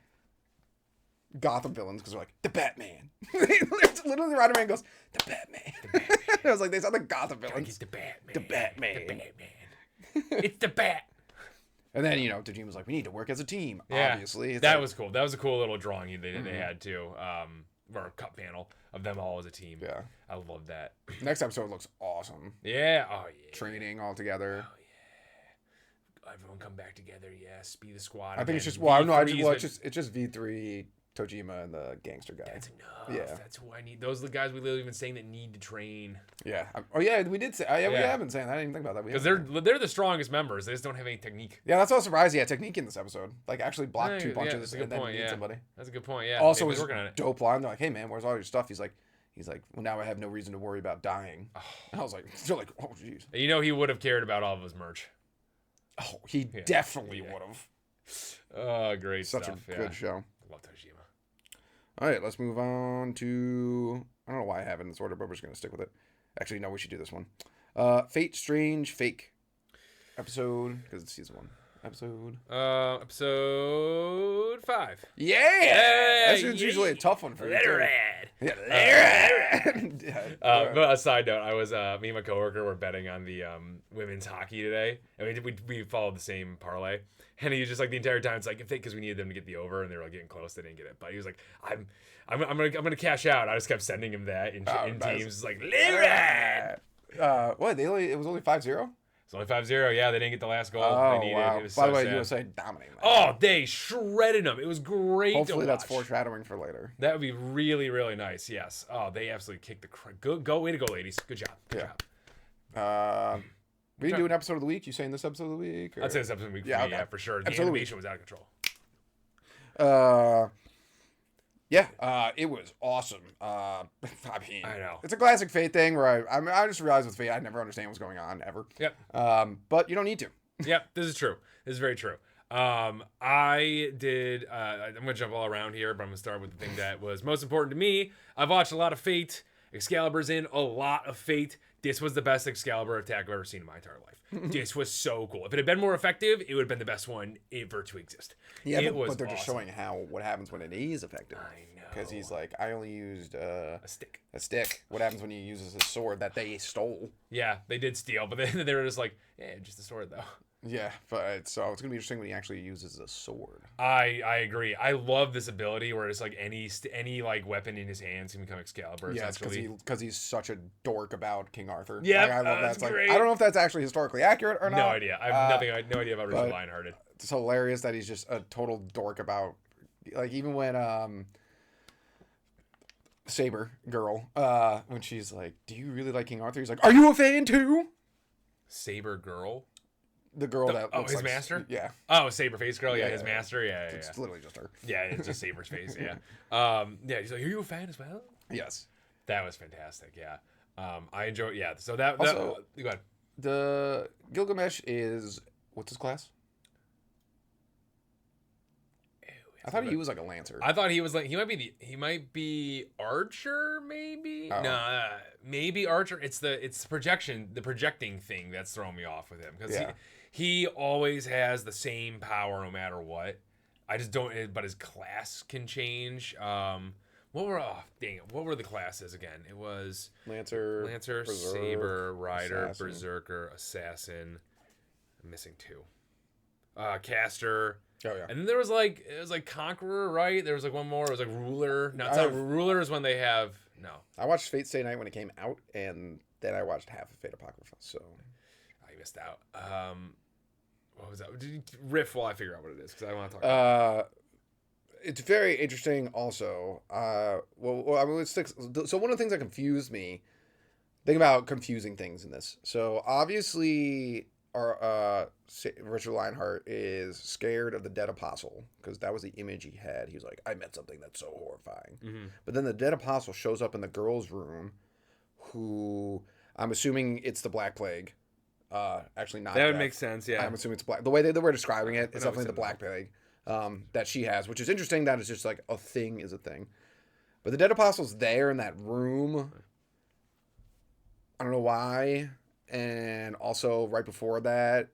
A: Gotham villains because they're like the Batman. Literally, Rider Man goes the Batman. The Batman. I was like, they sound like Gotham villains.
B: The Batman.
A: The Batman.
B: The Batman. It's the Bat.
A: And then, Tojima's like, we need to work as a team, obviously.
B: That was cool. That was a cool little drawing they had, too. Or a cut panel of them all as a team.
A: Yeah.
B: I love that.
A: Next episode looks awesome.
B: Yeah. Oh, yeah.
A: Training all together. Oh,
B: yeah. Everyone come back together. Yes. Be the squad.
A: I think it's just, it's just V3, Tojima, and the gangster guy.
B: That's enough. Yeah. That's who I need. Those are the guys we literally been saying that need to train.
A: Yeah. We did say. We have been saying that. I didn't even think about that.
B: Because they're the strongest members. They just don't have any technique.
A: Yeah, that's also surprising. Yeah, technique in this episode. Like, actually block 2 punches and then beat somebody.
B: That's a good point, yeah.
A: Also, was dope line. They're like, hey, man, where's all your stuff? He's like, well, now I have no reason to worry about dying. Oh. And I was like, still like, oh, jeez.
B: He would have cared about all of his merch.
A: Oh, he definitely would have.
B: Oh, great
A: Such
B: stuff.
A: Such a good show.
B: I love Tojima.
A: All right, let's move on to... I don't know why I have it in this order, but we're just going to stick with it. Actually, no, we should do this one. Fate Strange Fake episode, because it's season 1. Episode
B: 5.
A: Yeah! That's usually a tough one for you, too.
B: But a side note, I was me and my coworker were betting on the women's hockey today, and we followed the same parlay. And he was just like the entire time, it's like because we needed them to get the over, and they were like getting close, they didn't get it. But he was like, I'm gonna cash out. I just kept sending him that in teams. It's like Liren.
A: What? It was only 5-0.
B: It's only 5-0. Yeah, they didn't get the last goal.
A: Oh,
B: they needed.
A: Wow.
B: It was
A: By
B: so
A: the way,
B: sad.
A: USA dominating.
B: Oh, they shredded them. It was great.
A: Hopefully,
B: to watch.
A: that's foreshadowing for later.
B: That would be really, really nice. Yes. Oh, they absolutely kicked the go. Way to go, ladies. Good job. Good
A: job. We didn't do an episode of the week. You saying this episode of the week? Or?
B: I'd say this episode of the week for me, yeah, for sure. The animation was out of control.
A: It was awesome. I mean,
B: I know.
A: It's a classic Fate thing where I just realized with Fate, I never understand what's going on ever.
B: Yep.
A: But you don't need to.
B: Yep, this is true. This is very true. I did, I'm going to jump all around here, but I'm going to start with the thing that was most important to me. I've watched a lot of Fate. Excalibur's in a lot of Fate. This was the best Excalibur attack I've ever seen in my entire life. This was so cool. If it had been more effective, it would have been the best one ever to exist.
A: Yeah, but they're just showing what happens when it is effective.
B: I know.
A: Because he's like, I only used
B: a stick.
A: A stick. What happens when he uses a sword that they stole?
B: Yeah, they did steal, but then they were just like, just a sword though.
A: Yeah, but so it's gonna be interesting when he actually uses a sword.
B: I agree. I love this ability where it's like any like weapon in his hands can become Excalibur.
A: Yeah, because he's such a dork about King Arthur.
B: Yeah,
A: like, I love
B: that's
A: that.
B: great.
A: I don't know if that's actually historically accurate or not.
B: No idea. I have no idea about Richard Lionhearted.
A: It's hilarious that he's just a total dork about, like, even when Saber girl when she's like, "Do you really like King Arthur?" He's like, "Are you a fan too?"
B: Saber girl.
A: The girl that looks
B: his
A: like,
B: master?
A: Yeah.
B: Oh, Saber face girl? Yeah, his master? Yeah.
A: It's literally just her.
B: Yeah, it's just Saber's face, yeah. He's like, are you a fan as well?
A: Yes.
B: That was fantastic, yeah. I enjoy, yeah. So that
A: also,
B: go ahead.
A: The Gilgamesh is, what's his class? I thought he was like a lancer.
B: I thought he was like, he might be archer, maybe?
A: Oh.
B: No, maybe archer. It's the projecting thing that's throwing me off with him. Because he always has the same power no matter what. I just don't, but his class can change. What were the classes again? It was
A: Lancer,
B: Berserk, Saber, Rider, Assassin. Berserker, Assassin. I'm missing two. Caster.
A: Oh yeah.
B: And then it was like Conqueror, right? There was like one more. It was like Ruler. No, Ruler is when they have
A: I watched Fate Stay Night when it came out, and then I watched half of Fate Apocrypha. So
B: I missed out. What was that? Riff while I figure out what it is because I want to talk.
A: It's very interesting. Also, so one of the things that confused me. Think about confusing things in this. So obviously, our Richard Lionheart is scared of the dead apostle because that was the image he had. He was like, I met something that's so horrifying. Mm-hmm. But then the dead apostle shows up in the girls' room, who I'm assuming it's the Black Plague. Actually, not.
B: That would make sense. Yeah,
A: I'm assuming it's black. The way they were describing it, it's definitely the Black Plague that she has, which is interesting. That it's just like a thing is a thing. But the dead apostle's there in that room. I don't know why. And also right before that,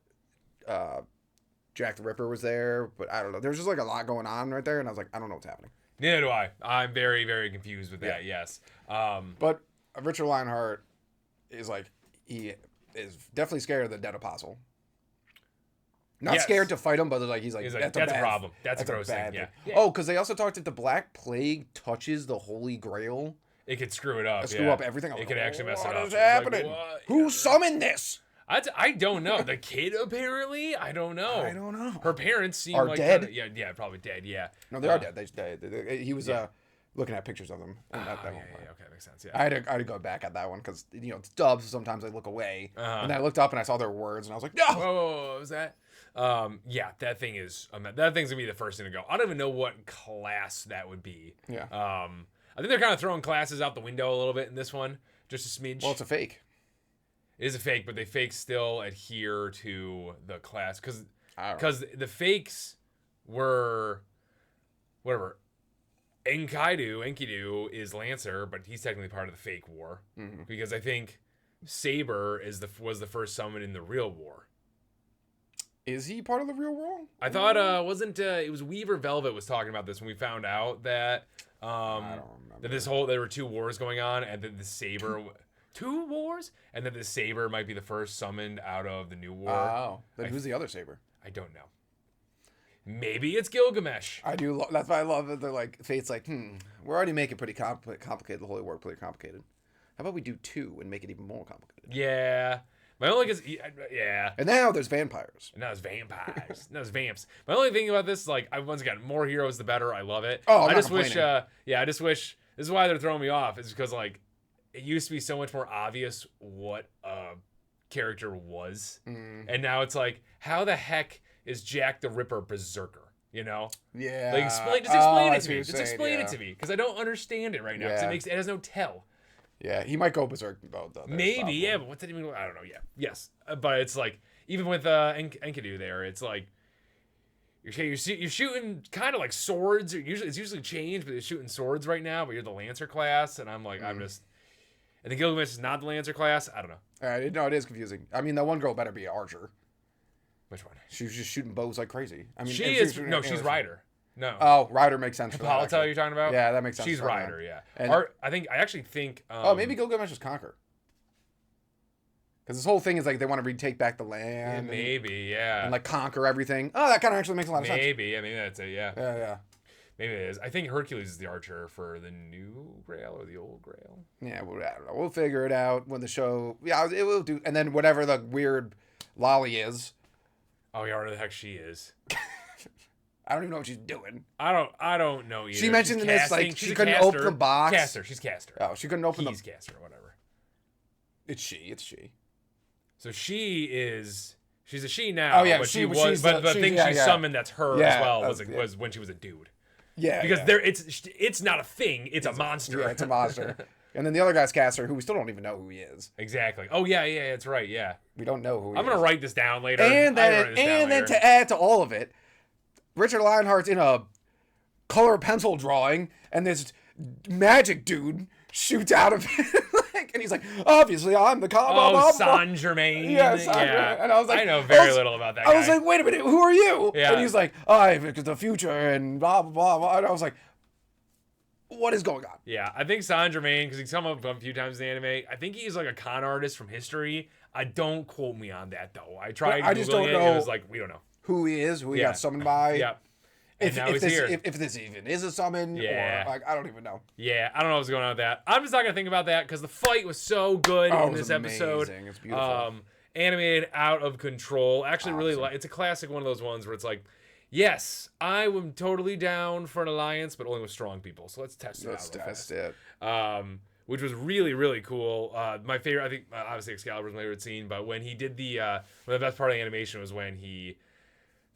A: Jack the Ripper was there, but I don't know. There was just like a lot going on right there, and I was like, I don't know what's happening.
B: Neither do I. I'm very, very confused with that. Yeah. Yes.
A: But Richard Lionheart is like, he is definitely scared of the dead apostle. Not scared to fight him, but he's like that's
B: a problem. That's a gross thing. Yeah.
A: Oh, because they also talked if the Black Plague touches the Holy Grail,
B: it could screw it up.
A: Screw up everything.
B: It could actually mess it up.
A: What is happening? Like, who summoned this?
B: I don't know. The kid apparently. I don't know. Her parents seem
A: are
B: like
A: dead.
B: Yeah, probably dead. Yeah.
A: No, they are dead. He was looking at pictures of them.
B: Okay, makes sense. Yeah.
A: I had to go back at that one because it's dubs. Sometimes I look away, and then I looked up and I saw their words, and I was like, no.
B: Whoa, what was that? That thing is that thing's gonna be the first thing to go. I don't even know what class that would be.
A: Yeah.
B: I think they're kind of throwing classes out the window a little bit in this one, just a smidge.
A: Well, it's a fake.
B: It is a fake, but they fakes still adhere to the class because the fakes were whatever. Enkidu is Lancer, but he's technically part of the fake war because I think Saber was the first summon in the real war.
A: Is he part of the real war?
B: I thought it was Weaver Velvet was talking about this when we found out that
A: I don't remember.
B: That there were 2 wars going on, and then the saber. 2 wars, and then the saber might be the first summoned out of the new war.
A: Oh, then who's the other saber?
B: I don't know. Maybe it's Gilgamesh.
A: I do. That's why I love it. They're like, Fate's like, we're already making pretty complicated. The Holy War pretty complicated. How about we do 2 and make it even more complicated?
B: Yeah. My only yeah.
A: And now there's vampires.
B: And now there's vampires. Now there's vamps. My only thing about this, like, once again, more heroes the better. I love it.
A: Oh,
B: I just wish. I just wish. This is why they're throwing me off. Is because like, it used to be so much more obvious what a character was, and now it's like, how the heck is Jack the Ripper berserker? You know?
A: Yeah.
B: Like, explain it to me. Just explain it to me, because I don't understand it right now. Because it has no tell.
A: Yeah, he might go berserk though.
B: Maybe, yeah, but what's it even? I don't know. Yeah, yes, but it's like, even with Enkidu there, it's like you're shooting kind of like swords. It's usually changed, but you're shooting swords right now. But you're the Lancer class, and I'm like, I'm just. And the Gilgamesh is not the Lancer class. I don't know.
A: No, it is confusing. I mean, that one girl better be an archer.
B: Which one?
A: She was just shooting bows like crazy. I mean,
B: she's Rider. No.
A: Oh, Rider makes sense for that.
B: Hippolyta you're talking about?
A: Yeah, that makes sense.
B: She's Rider, yeah.
A: And
B: I actually think.
A: Maybe Gilgamesh is Conquer. Because this whole thing is like they want to retake back the land.
B: Yeah, maybe, yeah.
A: And like conquer everything. Oh, that kind of actually makes a lot of sense.
B: Maybe, I mean that's it, yeah.
A: Yeah.
B: Maybe it is. I think Hercules is the archer for the new Grail or the old Grail.
A: Yeah, well, I don't know. We'll figure it out when the show. Yeah, it will do. And then whatever the weird Lolly is.
B: Oh yeah, whatever the heck she is.
A: I don't even know what she's doing.
B: I don't know either.
A: She mentioned in this like she couldn't open the box.
B: She's caster.
A: Oh, she couldn't open
B: He's caster or whatever.
A: It's she.
B: So she's a she now.
A: Oh yeah,
B: but
A: she
B: was.
A: She's
B: but the thing she summoned that's her as well was when she was a dude.
A: Yeah,
B: because it's not a thing. It's a monster.
A: Yeah, it's a monster. And then the other guy's caster, who we still don't even know who he is.
B: Exactly. Oh yeah, that's right. Yeah,
A: we don't know who he is.
B: I'm gonna write this down later.
A: And then to add to all of it, Richard Lionheart's in a color pencil drawing, and this magic dude shoots out of it. And he's like, obviously, I'm the
B: Saint Germain.
A: Yeah, Saint Germain. And I was like,
B: I know very little about that guy.
A: I was like, wait a minute, who are you?
B: Yeah.
A: And he's like, because the future and blah, blah, blah, blah. And I was like, what is going on?
B: Yeah, I think Saint Germain, because he's come up a few times in the anime, I think he's like a con artist from history. I don't quote me on that, though. I tried Googling just don't know. It was like, we don't know.
A: Who he is, who he got summoned by.
B: Yeah. And now he's here.
A: If this even is a summon, or like, I don't even know.
B: Yeah, I don't know what's going on with that. I'm just not gonna think about that because the fight was so good in this episode.
A: It's beautiful.
B: Animated out of control. Actually, really, it's a classic one of those ones where it's like, yes, I am totally down for an alliance, but only with strong people. So let's test it out. Let's test it. Which was really, really cool. My favorite, I think, obviously Excalibur was my favorite scene, but when he did one of the best part of the animation was when he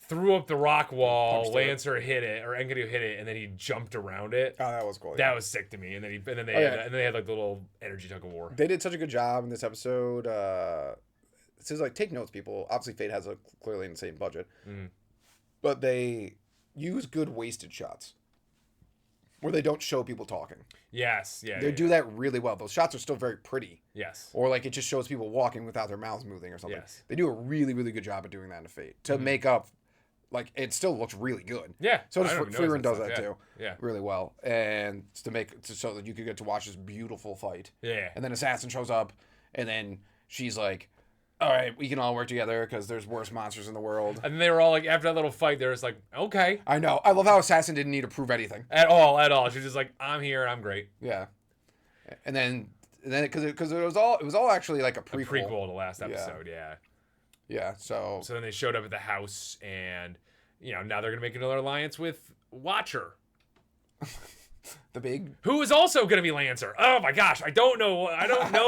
B: threw up the rock wall, Lancer hit it, or Enkidu hit it, and then he jumped around it.
A: Oh, that was cool.
B: That was sick to me. And then they had like the little energy tug of war.
A: They did such a good job in this episode. It says like take notes, people. Obviously, Fate has a clearly insane budget, but they use good wasted shots where they don't show people talking.
B: Yes, yeah.
A: They do that really well. Those shots are still very pretty.
B: Yes.
A: Or like it just shows people walking without their mouths moving or something.
B: Yes.
A: They do a really, really good job of doing that in Fate to make up. Like, it still looks really good.
B: Yeah.
A: So does Frieren does that too.
B: Yeah.
A: Really well. And so that you could get to watch this beautiful fight.
B: Yeah.
A: And then Assassin shows up, and then she's like, all right, we can all work together because there's worse monsters in the world.
B: And they were all like, after that little fight, they were just like, okay.
A: I know. I love how Assassin didn't need to prove anything.
B: At all. She's just like, I'm here and I'm great.
A: Yeah. And then because it was all actually like a prequel.
B: A prequel to the last episode, yeah.
A: Yeah, so
B: then they showed up at the house, and now they're gonna make another alliance with Watcher,
A: the big,
B: who is also gonna be Lancer. Oh my gosh, I don't know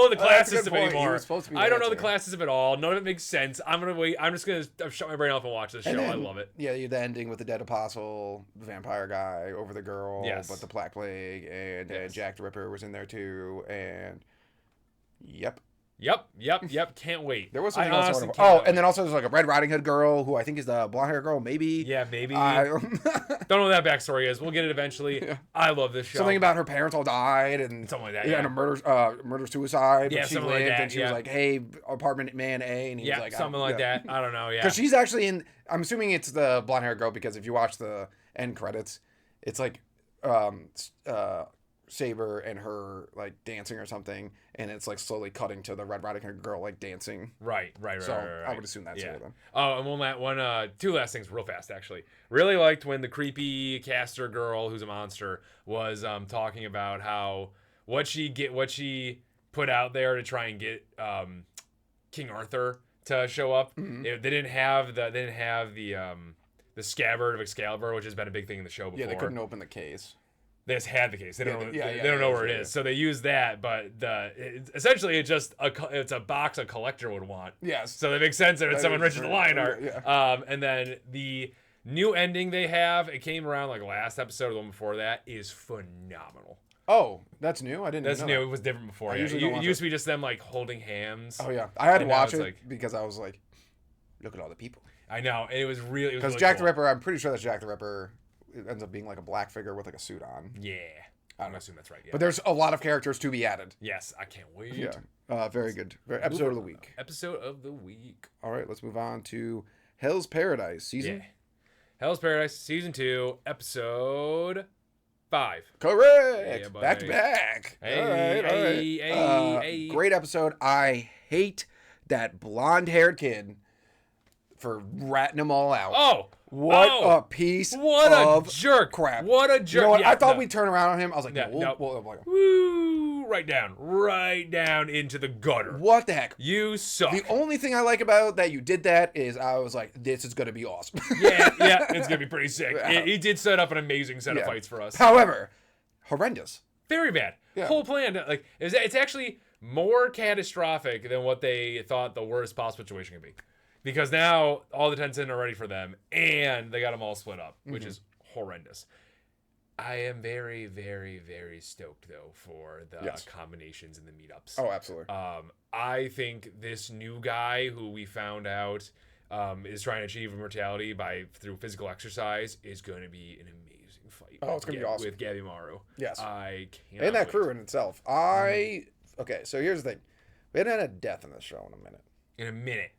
B: the class system anymore. I don't know the class system at all. None of it makes sense. I'm gonna wait. I'm just gonna shut my brain off and watch this show. I love it.
A: Yeah, the ending with the dead apostle, the vampire guy over the girl, but the Black Plague, and Jack the Ripper was in there too, and Yep. Can't wait.
B: There was something else.
A: And then also there's like a Red Riding Hood girl who I think is the blonde hair girl. Maybe.
B: Yeah, maybe. Don't know what that backstory is. We'll get it eventually. Yeah. I love this show.
A: Something about her parents all died and
B: something like that.
A: Yeah, and a murder suicide.
B: Yeah,
A: she
B: something
A: lived,
B: like that.
A: And she was like, "Hey, apartment man A," and he was like,
B: something like that. I don't know. Yeah,
A: because she's actually in. I'm assuming it's the blonde hair girl because if you watch the end credits, it's like Saber and her like dancing or something, and it's like slowly cutting to the Red Riding Hood girl like dancing.
B: Right.
A: So I would assume that's it then.
B: Oh, and two last things real fast actually. Really liked when the creepy caster girl who's a monster was talking about how what she put out there to try and get King Arthur to show up.
A: Mm-hmm.
B: They didn't have the scabbard of Excalibur, which has been a big thing in the show before.
A: Yeah, they couldn't open the case.
B: They just had the case. They don't know where it is. So they use that, but essentially it's a box a collector would want.
A: Yes.
B: So that makes sense that it's someone rich in the lion art.
A: Yeah.
B: And then the new ending they have, it came around like last episode or the one before that, is phenomenal.
A: Oh, that's new? I didn't know.
B: That's new. It was different before. It used to be just them like holding hands.
A: Oh yeah. I had to watch it because I was like, look at all the people.
B: I know. And it was really
A: because Jack the Ripper, I'm pretty sure that's Jack the Ripper. It ends up being like a black figure with like a suit on.
B: Yeah. I'm gonna assume that's right. Yeah.
A: But there's a lot of characters to be added.
B: Yes, I can't wait.
A: Yeah. Very good. Episode of the week.
B: Episode of the week.
A: All right, let's move on to Hell's Paradise season.
B: Yeah. Hell's Paradise season 2, episode 5.
A: Correct.
B: Yeah,
A: back to back.
B: Hey,
A: all right. Great episode. I hate that blonde-haired kid for ratting them all out.
B: Oh.
A: What a piece of
B: jerk.
A: Crap.
B: What a jerk.
A: You know what? I thought we'd turn around on him. I was like,
B: woo, right down into the gutter.
A: What the heck?
B: You suck.
A: The only thing I like about that you did that is I was like, this is going to be awesome.
B: yeah, it's going to be pretty sick. He did set up an amazing set of fights for us.
A: However, horrendous.
B: Very bad.
A: Yeah.
B: Whole plan, like, it's actually more catastrophic than what they thought the worst possible situation could be. Because now all the tents in are ready for them, and they got them all split up, which is horrendous. I am very, very, very stoked, though, for the combinations and the meetups.
A: Oh, absolutely.
B: I think this new guy who we found out is trying to achieve immortality through physical exercise is going to be an amazing fight.
A: Oh, it's going to be awesome.
B: With Gabimaru.
A: Yes.
B: I can't.
A: And that crew in itself. Okay, so here's the thing. We haven't had a death in this show in a minute.
B: In a minute.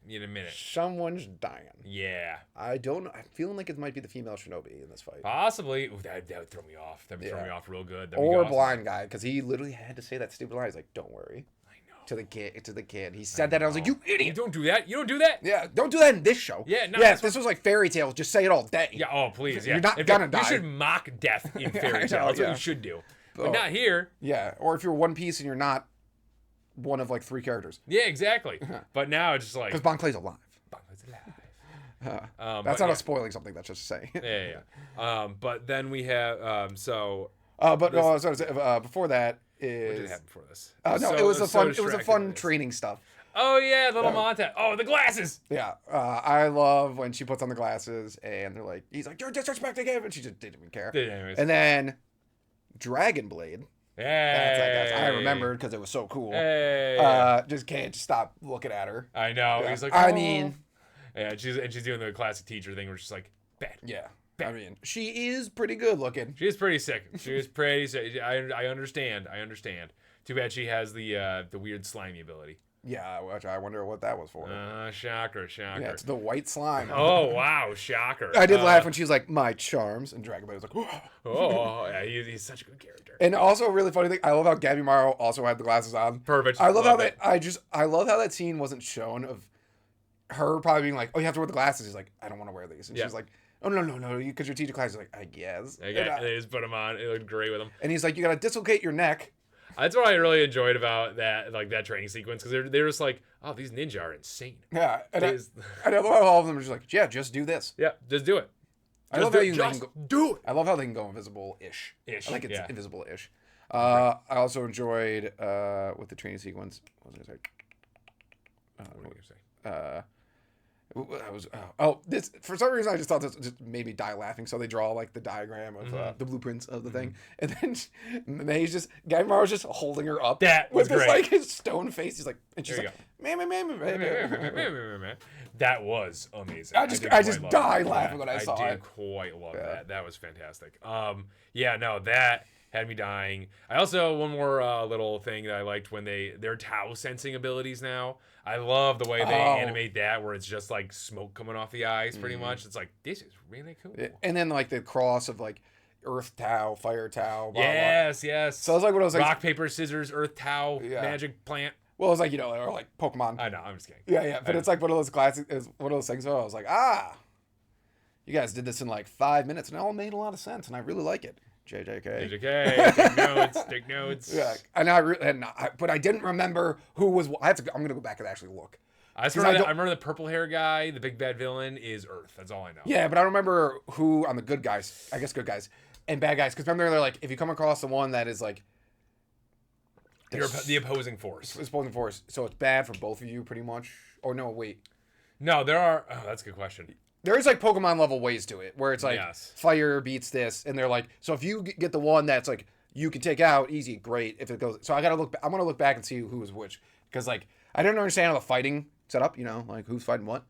A: Someone's dying.
B: Yeah.
A: I don't know. I'm feeling like it might be the female shinobi in this fight.
B: Possibly. Ooh, that would throw me off. That would throw me off real good.
A: Or awesome. Blind guy, because he literally had to say that stupid line. He's like, don't worry.
B: I know.
A: To the kid. He said that, and I was like, you idiot.
B: You don't do that. You don't do that.
A: Yeah, don't do that in this show.
B: Yeah, no.
A: Yeah, if this was like Fairy Tales, just say it all day.
B: Yeah, oh, please. Yeah.
A: You're not gonna die.
B: You should mock death in Fairy Tales. That's what you should do. But not here.
A: Yeah, or if you're One Piece and you're not one of like 3 characters.
B: Yeah, exactly. But now it's just like
A: because Bon Clay's alive.
B: Bon Clay's alive.
A: That's not a spoiling something. That's just saying.
B: Yeah. But then we have
A: before that is
B: what did happen before this?
A: It was a fun training stuff.
B: Oh yeah, little montage. Oh, the glasses.
A: Yeah, I love when she puts on the glasses and they're like, he's like, you're disrespecting him, and she just didn't even care. And then Dragon Blade.
B: Yeah,
A: I remembered because it was so cool. Just can't stop looking at her.
B: I know.
A: Yeah.
B: He's like,
A: I mean,
B: yeah, she's doing the classic teacher thing where she's like, bad.
A: Yeah, bad. I mean, she is pretty good looking.
B: She is pretty sick. I understand. Too bad she has the weird slimy ability.
A: Yeah, which I wonder what that was for.
B: Shocker.
A: Yeah, it's the white slime.
B: Oh, wow, shocker.
A: I did laugh when she was like, my charms, and Dragon Blade was like,
B: oh, yeah, he's such a good character.
A: And also a really funny thing, I love how Gabimaru also had the glasses on.
B: Perfect.
A: I love how that scene wasn't shown of her probably being like, oh, you have to wear the glasses. He's like, I don't want to wear these. And she's like, oh, no, because you're teaching classes. Like, I guess.
B: And they just put them on. It looked great with them.
A: And he's like, you got to dislocate your neck.
B: That's what I really enjoyed about that training sequence, because they're just like, oh, these ninja are insane.
A: Yeah, and I love how all of them are just like, yeah, just do this.
B: Yeah, just do it.
A: I love how they can go invisible-ish. I like it's invisible-ish. I also enjoyed with the training sequence. What was I going to say?
B: What were you going to say?
A: This for some reason I just thought this just made me die laughing. So they draw like the diagram of the blueprints of the thing, and then Gabimaru's just holding her up with this like his stone face. He's like, and she's like, man.
B: That was amazing.
A: I just died laughing when I saw it.
B: I did quite love that. That was fantastic. That had me dying. I also one more little thing that I liked when their Tau sensing abilities now. I love the way they animate that, where it's just like smoke coming off the eyes, pretty much. It's like, this is really cool.
A: And then like the cross of like, Earth Tau, Fire Tau. Blah,
B: yes,
A: blah.
B: yes.
A: So it's like what I was like.
B: Rock, paper, scissors, Earth Tau, magic plant.
A: Well, it's like, you know, or like Pokemon.
B: I know, I'm just kidding.
A: Yeah, but it's like one of those classic, is one of those things where I was like, you guys did this in like 5 minutes, and it all made a lot of sense, and I really like it. JJK.
B: JJK, take notes.
A: Yeah, but I didn't remember who was. I'm gonna go back and actually look.
B: I remember the purple hair guy, the big bad villain, is Earth. That's all I know.
A: Yeah, but I don't remember who on the good guys. I guess good guys and bad guys. Because remember, they're like, if you come across the one that is like,
B: you're the opposing force.
A: Opposing force. So it's bad for both of you, pretty much. Or no, wait.
B: No, there are. Oh, that's a good question.
A: There is like Pokemon level ways to it, where it's like fire beats this, and they're like, so if you get the one that's like you can take out easy, great. If it goes, so I gotta look. I'm gonna look back and see who was which, because like I didn't understand how the fighting set up. You know, like who's fighting what.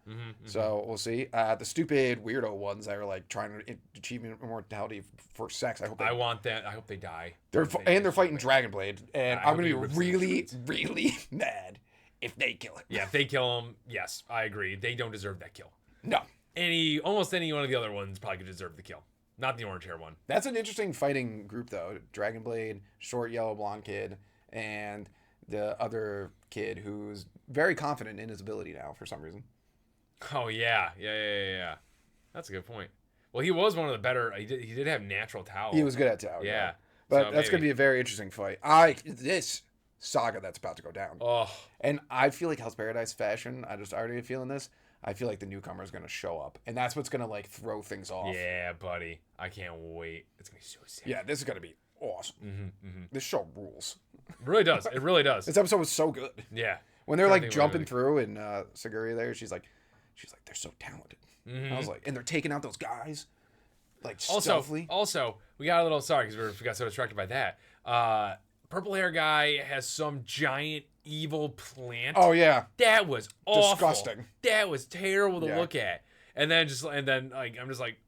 A: So we'll see. The stupid weirdo ones that are like trying to achieve immortality for sex.
B: I want that. I hope they die.
A: They're fighting Dragon Blade, and I'm gonna be really, really mad if they kill it.
B: Yeah, if they kill him, yes, I agree. They don't deserve that kill.
A: No.
B: Almost any one of the other ones probably could deserve the kill. Not the orange hair one.
A: That's an interesting fighting group though. Dragon Blade, short yellow blonde kid, and the other kid who's very confident in his ability now for some reason.
B: Oh yeah. That's a good point. Well, he was one of the better. He did have natural Tau.
A: He was good at Tau.
B: Yeah.
A: But that's gonna be a very interesting fight. This saga that's about to go down.
B: Oh.
A: And I feel like Hell's Paradise fashion. I just already feeling this. I feel like the newcomer is going to show up, and that's what's going to like throw things off.
B: Yeah, buddy. I can't wait. It's going to be so sick.
A: Yeah, this is going to be awesome. This show rules.
B: It really does. It really does.
A: This episode was so good.
B: Yeah.
A: When they're like jumping through and Siguri there, she's like, they're so talented. I was like, and they're taking out those guys, like stealthily.
B: Also, we got a little sorry because we got so distracted by that. Purple hair guy has some giant evil plant.
A: Oh yeah,
B: that was awful.
A: Disgusting.
B: That was terrible to look at. And then like I'm just like,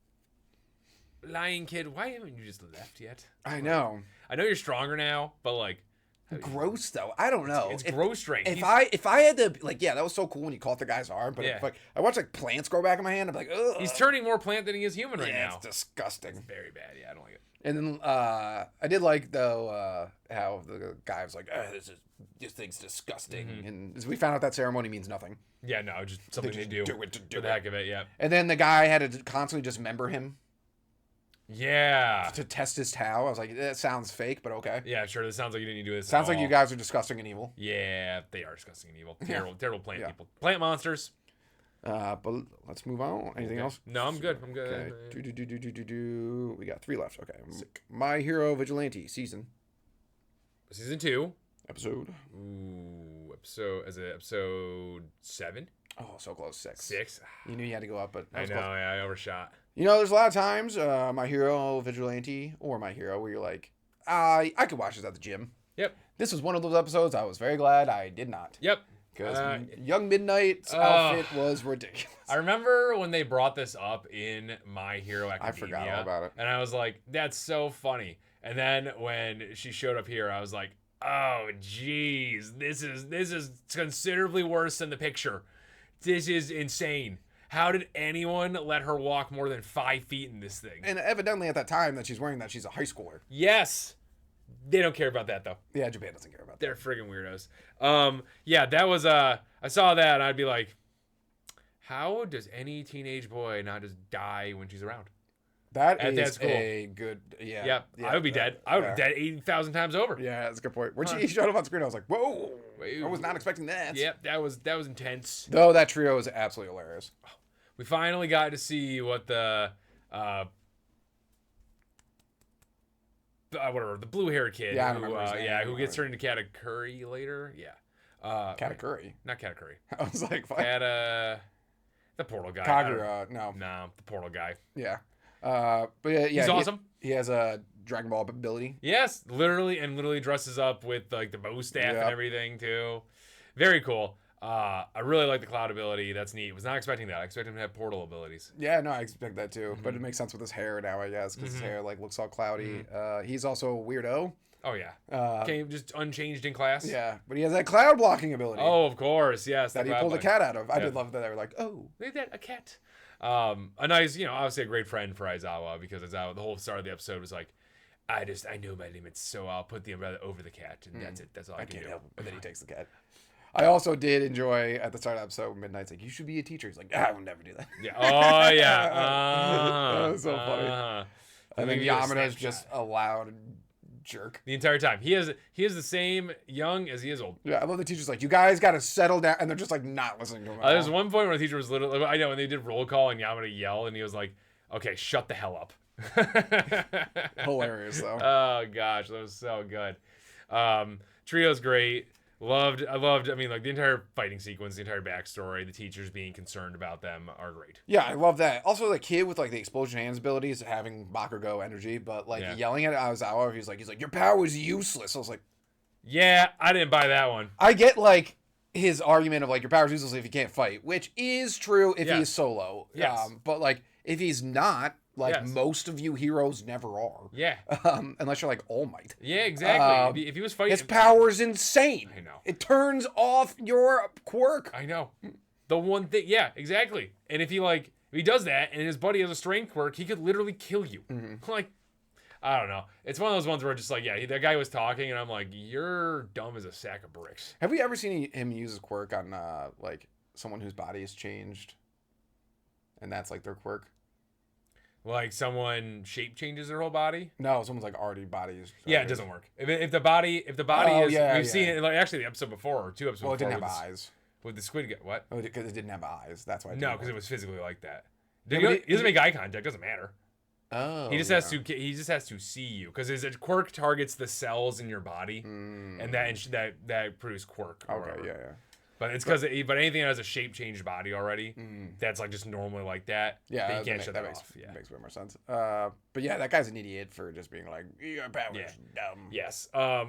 B: Lion Kid, why haven't you just left yet?
A: I know.
B: I know you're stronger now, but like,
A: gross though. I don't know.
B: It's gross strength.
A: If I had to like, yeah, that was so cool when he caught the guy's arm. But if, like I watch like plants grow back in my hand, I'm like, ugh.
B: He's turning more plant than he is human right now.
A: It's disgusting.
B: It's very bad. Yeah, I don't like it.
A: And then I did like though how the guy was like, this thing's disgusting, and we found out that ceremony means nothing.
B: Yeah, no, just something they do
A: it to do
B: for the heck of it. Yeah.
A: And then the guy had to constantly dismember him.
B: Yeah.
A: To test his Tau. I was like, that sounds fake, but okay.
B: Yeah, sure. This sounds like you didn't do this.
A: Sounds like you guys are disgusting and evil.
B: Yeah, they are disgusting and evil. Terrible plant people. Plant monsters.
A: But let's move on. Anything else?
B: No, I'm good. I'm good.
A: Okay. We got 3 left. Okay. Sick. My Hero Vigilante season
B: 2.
A: Episode.
B: Ooh, episode 7.
A: Oh, so close. 6.
B: 6.
A: You knew you had to go up, but
B: I know. Close. Yeah, I overshot.
A: You know, there's a lot of times, My Hero Vigilante or My Hero, where you're like, I could watch this at the gym.
B: Yep.
A: This was one of those episodes I was very glad I did not.
B: Yep.
A: Because Young Midnight's outfit was ridiculous.
B: I remember when they brought this up in My Hero Academia.
A: I forgot all about it.
B: And I was like, that's so funny. And then when she showed up here, I was like, oh, geez, this is considerably worse than the picture. This is insane. How did anyone let her walk more than 5 feet in this thing?
A: And evidently at that time that she's wearing that, she's a high schooler.
B: Yes. They don't care about that, though.
A: Yeah, Japan doesn't care about that.
B: They're friggin' weirdos. Yeah, that was, I saw that, and I'd be like, how does any teenage boy not just die when she's around?
A: That is a good,
B: yeah. I would be dead. I would be dead 80,000 times over.
A: Yeah, that's a good point. When she showed up on screen, I was like, whoa, I was not expecting that.
B: Yep, that was intense.
A: Though that trio is absolutely hilarious.
B: We finally got to see what the, the blue-haired kid who gets turned into Katakuri later. Yeah.
A: Katakuri?
B: Not Katakuri.
A: I was like,
B: the portal guy.
A: Kagura, no.
B: No, the portal guy.
A: Yeah. But yeah,
B: he's awesome.
A: He has a Dragon Ball ability.
B: Yes, literally dresses up with like the bow staff and everything too. Very cool. I really like the cloud ability. That's neat. Was not expecting that. I expected him to have portal abilities.
A: Yeah, no, I expect that too. But it makes sense with his hair now, I guess, because his hair like looks all cloudy. He's also a weirdo.
B: Oh yeah. Came just unchanged in class.
A: Yeah, but he has that cloud blocking ability.
B: Oh, of course, yes.
A: That he pulled a cat out of. I did love that they were like, oh,
B: look at that, a cat. A nice, obviously a great friend for Aizawa, because Aizawa, the whole start of the episode was like, I know my limits, so I'll put the umbrella over the cat, and that's it. That's all I can do.
A: And then he takes the cat. I also did enjoy at the start of the episode, Midnight's like, you should be a teacher. He's like, I will never do that.
B: Yeah. Oh, yeah.
A: That was so funny. And then Yamada's just a loud jerk
B: the entire time. He is the same young as he is old.
A: Yeah, I love the teacher's like, you guys got to settle down, and they're just like not listening to him.
B: There's one point where the teacher was literally, I know, when they did roll call and Yamada yelled, and he was like, okay, shut the hell up.
A: Hilarious though.
B: Oh gosh, that was so good. Trio's great. I mean, like the entire fighting sequence, the entire backstory, the teachers being concerned about them are great.
A: Yeah, I love that. Also, the kid with like the explosion hands abilities, having Bakugo energy, but like yelling at Aizawa, he's like, your power is useless. I was like,
B: yeah, I didn't buy that one.
A: I get like his argument of like your power is useless if you can't fight, which is true if he is solo.
B: Yes.
A: But like if he's not, like most of you heroes never are.
B: Yeah.
A: Unless you're like All Might.
B: Yeah, exactly. If he was fighting,
A: his power's insane.
B: I know.
A: It turns off your quirk.
B: I know. The one thing. Yeah, exactly. And if he does that, and his buddy has a strength quirk, he could literally kill you. Mm-hmm. Like, I don't know. It's one of those ones where just like, that guy was talking, and I'm like, you're dumb as a sack of bricks.
A: Have we ever seen him use his quirk on like someone whose body is changed, and that's like their quirk?
B: Like someone shape changes their whole body?
A: No, someone's like already body is.
B: Yeah, it doesn't work. If the body is, we've seen it. Like actually, the episode before or 2 episodes.
A: Well, it
B: before
A: didn't have eyes.
B: With the squid, what?
A: Oh, because it didn't have eyes. That's why.
B: No, because it was physically like that. He doesn't make eye contact. Doesn't matter.
A: Oh.
B: He just has to. He just has to see you because his quirk targets the cells in your body, and that produce quirk.
A: Okay. Yeah.
B: But it's because anything that has a shape changed body already, that's like just normally like that.
A: Yeah,
B: you can't shut that off.
A: Yeah, makes way more sense. But yeah, that guy's an idiot for just being like, your power's dumb.
B: Yes. Yeah.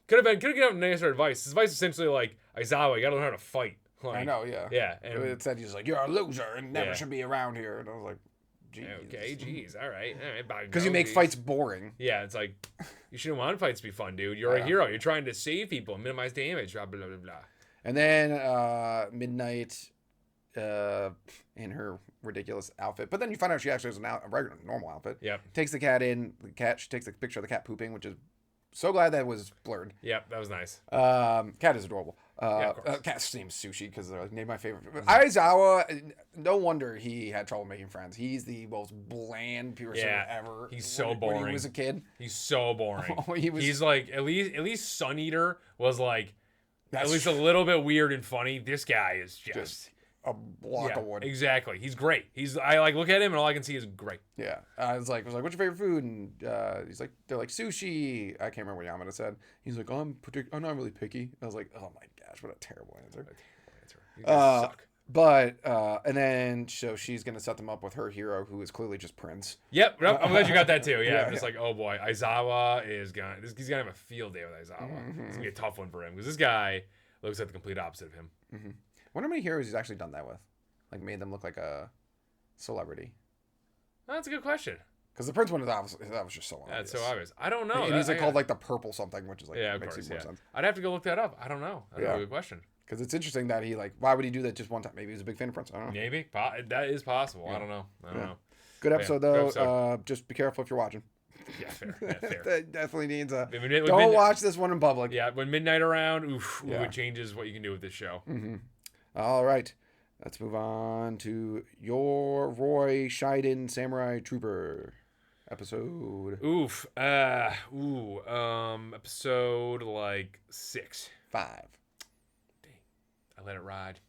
B: Could have given nicer advice. His advice is essentially like, Aizawa, you gotta learn how to fight. Like,
A: I know. Yeah.
B: Yeah.
A: And it said he's like, you're a loser and never should be around here. And I was like, geez.
B: Okay, geez. All right.
A: Because you make fights boring.
B: Yeah, it's like, you shouldn't want fights to be fun, dude. You're a hero. You're trying to save people, minimize damage, blah, blah, blah, blah.
A: And then Midnight in her ridiculous outfit. But then you find out she actually has a regular, normal outfit.
B: Yep.
A: Takes the cat in. She takes a picture of the cat pooping, which is so glad that was blurred.
B: Yep, that was nice.
A: Cat is adorable.
B: Yeah, of course.
A: Cat named Sushi because they're like, name my favorite. Aizawa, no wonder he had trouble making friends. He's the most bland person ever.
B: He's so boring.
A: When he was a kid.
B: He's so boring. He's like, at least Sun Eater was like, at least a little bit weird and funny. This guy is just
A: a block of wood.
B: Exactly. He's great. I like look at him and all I can see is great.
A: Yeah. I was like, what's your favorite food? And he's like, they're like sushi. I can't remember what Yamada said. He's like, I'm not really picky. I was like, oh my gosh, what a terrible answer.
B: You guys suck.
A: But and then so she's gonna set them up with her hero, who is clearly just Prince.
B: Yep, I'm glad you got that too. Yeah, I'm just like, oh boy, Aizawa he's gonna have a field day with Aizawa. Mm-hmm. It's gonna be a tough one for him because this guy looks like the complete opposite of him.
A: Mm-hmm. I wonder how many heroes he's actually done that with, like made them look like a celebrity.
B: Oh, that's a good question.
A: Because the Prince one that was just so obvious.
B: That's so obvious. I don't know.
A: And he's called like the purple something, which is like makes more sense.
B: I'd have to go look that up. I don't know. That's a good question.
A: Because it's interesting that he why would he do that just one time? Maybe he's a big fan of Prince. I don't know.
B: Maybe that is possible. Yeah. I don't know.
A: Good episode though. Just be careful if you're watching.
B: Yeah, fair.
A: That definitely needs don't watch this one in public.
B: Yeah, when midnight around, it changes what you can do with this show.
A: Mm-hmm. All right, let's move on to your Roy Scheiden Samurai Trooper episode.
B: Episode like 6.
A: 5.
B: I let it ride.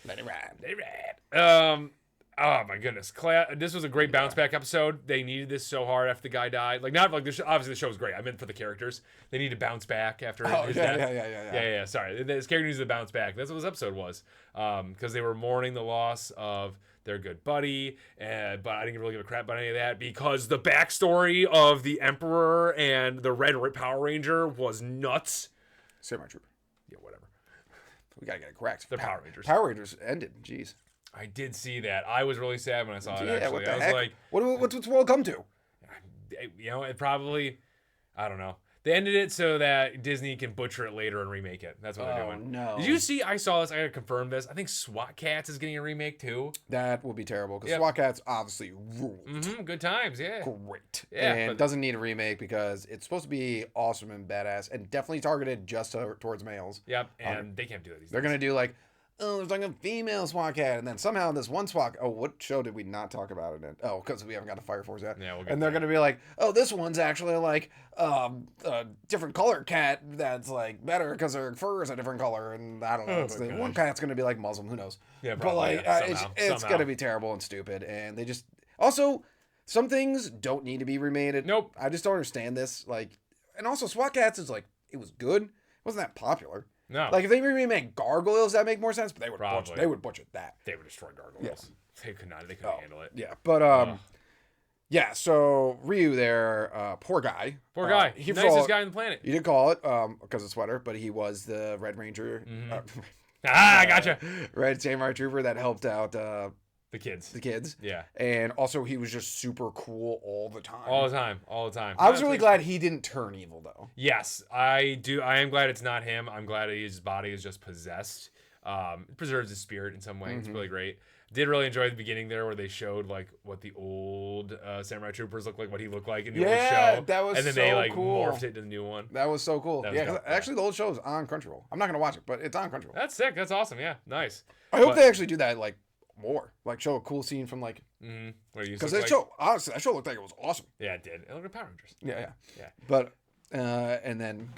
A: Let it ride.
B: Oh my goodness, this was a great bounce back episode. They needed this so hard after the guy died. Like not like this. Obviously, the show was great. I meant for the characters. They need to bounce back after his death. Yeah. Sorry, his character needs to bounce back. That's what this episode was. Because they were mourning the loss of their good buddy, but I didn't really give a crap about any of that because the backstory of the Emperor and the Red Power Ranger was nuts.
A: Samurai Trooper.
B: Yeah, whatever.
A: We gotta get it correct.
B: The Power Rangers.
A: Power Rangers ended. Jeez.
B: I did see that. I was really sad when I saw it. Actually,
A: what the
B: I was
A: heck?
B: like,
A: "What's the world come to?"
B: It probably, I don't know. They ended it so that Disney can butcher it later and remake it. That's what they're doing.
A: No.
B: Did you see? I saw this. I gotta confirm this. I think SWAT Cats is getting a remake too.
A: That will be terrible because SWAT Cats obviously ruled.
B: Good times, yeah.
A: Great.
B: Yeah,
A: and it doesn't need a remake because it's supposed to be awesome and badass and definitely targeted just towards males.
B: Yep, and they can't do that these days.
A: They're going to do like, oh, there's like a female SWAT cat, and then somehow this one SWAT. Oh, what show did we not talk about it in? Oh, because we haven't got to Fire Force yet.
B: Yeah,
A: and they're gonna be like, oh, this one's actually like a different color cat that's like better because their fur is a different color, and I don't know. One cat's gonna be like Muslim, who knows?
B: Yeah, probably.
A: But like, it's gonna be terrible and stupid, and they just also some things don't need to be remade.
B: Nope.
A: I just don't understand this. Like, and also SWAT Cats is like it was good. It wasn't that popular.
B: No.
A: Like if they remake Gargoyles, that make more sense. But they would butcher that.
B: They would destroy Gargoyles. Yeah. They couldn't handle it.
A: Yeah, but yeah. So Ryu there, poor guy.
B: Poor guy. Nicest guy on the planet.
A: You did call it because of sweater, but he was the Red Ranger.
B: I gotcha.
A: Red Samurai Trooper that helped out
B: the kids.
A: Yeah. And also he was just super cool all the time.
B: All the time.
A: I was really glad he didn't turn evil though.
B: Yes, I do. I am glad it's not him. I'm glad his body is just possessed. It preserves his spirit in some way. It's really great. Did really enjoy the beginning there where they showed like what the old Samurai Troopers look like, what he looked like in the old show.
A: That was
B: and then they like morphed it to the new one.
A: That was so cool. Yeah, actually the old show is on Crunchyroll. I'm not gonna watch it, but it's on Crunchyroll.
B: That's sick. That's awesome. Yeah, nice.
A: I hope they actually do that like more, like show a cool scene from like because that show honestly that show looked like it was awesome.
B: Yeah, it did. It looked like Power Rangers.
A: Yeah. But and then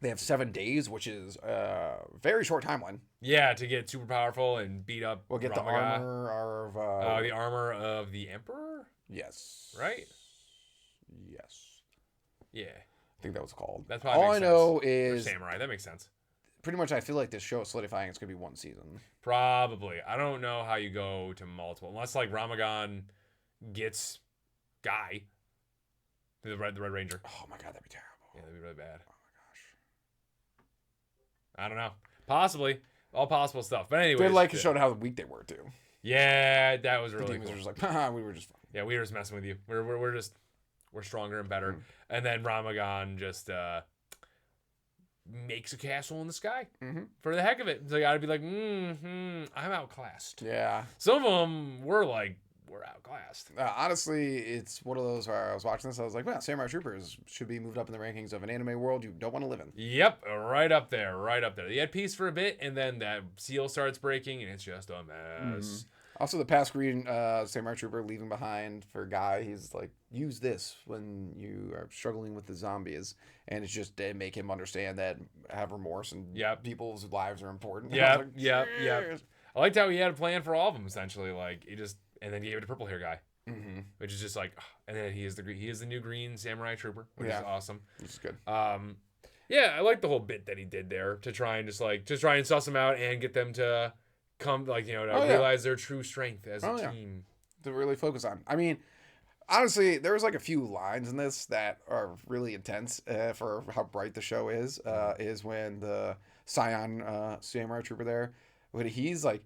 A: they have 7 days, which is a very short timeline.
B: Yeah, to get super powerful and beat up.
A: We'll get
B: Ramaga.
A: the armor
B: of the Emperor.
A: Yes.
B: Right.
A: Yes.
B: Yeah.
A: I think that was called.
B: That's probably
A: all I know is
B: Samurai. That makes sense.
A: Pretty much, I feel like this show is solidifying. It's gonna be one season.
B: Probably. I don't know how you go to multiple, unless like Ramagan gets Guy, the Red Ranger.
A: Oh my god, that'd be terrible.
B: Yeah, that'd be really bad. Oh my gosh. I don't know. Possibly. All possible stuff. But anyway,
A: they showed how weak they were too.
B: Yeah, that was really
A: the demons
B: cool.
A: were just like, haha, we were just fine.
B: Yeah, we were just messing with you. We're stronger and better. And then Ramagan just makes a castle in the sky for the heck of it. So you gotta be like, I'm outclassed.
A: Yeah.
B: Some of them were like, we're outclassed.
A: Honestly, it's one of those where I was watching this, I was like, well, Samurai Troopers should be moved up in the rankings of an anime world you don't want to live in.
B: Yep, right up there. They had peace for a bit, and then that seal starts breaking, and it's just a mess.
A: Also, the past green Samurai Trooper leaving behind for Guy, he's like, use this when you are struggling with the zombies. And it's just to make him understand that have remorse and people's lives are important.
B: Yep. I liked how he had a plan for all of them, essentially. Like, and then he gave it to purple hair guy, which is just like, and then he is the new green Samurai Trooper, which is awesome.
A: Which is good.
B: Yeah, I like the whole bit that he did there to try and suss them out and get them to come, like, to realize their true strength as a team.
A: To really focus on. I mean, honestly, there was like a few lines in this that are really intense for how bright the show is when the Scion Samurai Trooper there, when he's like,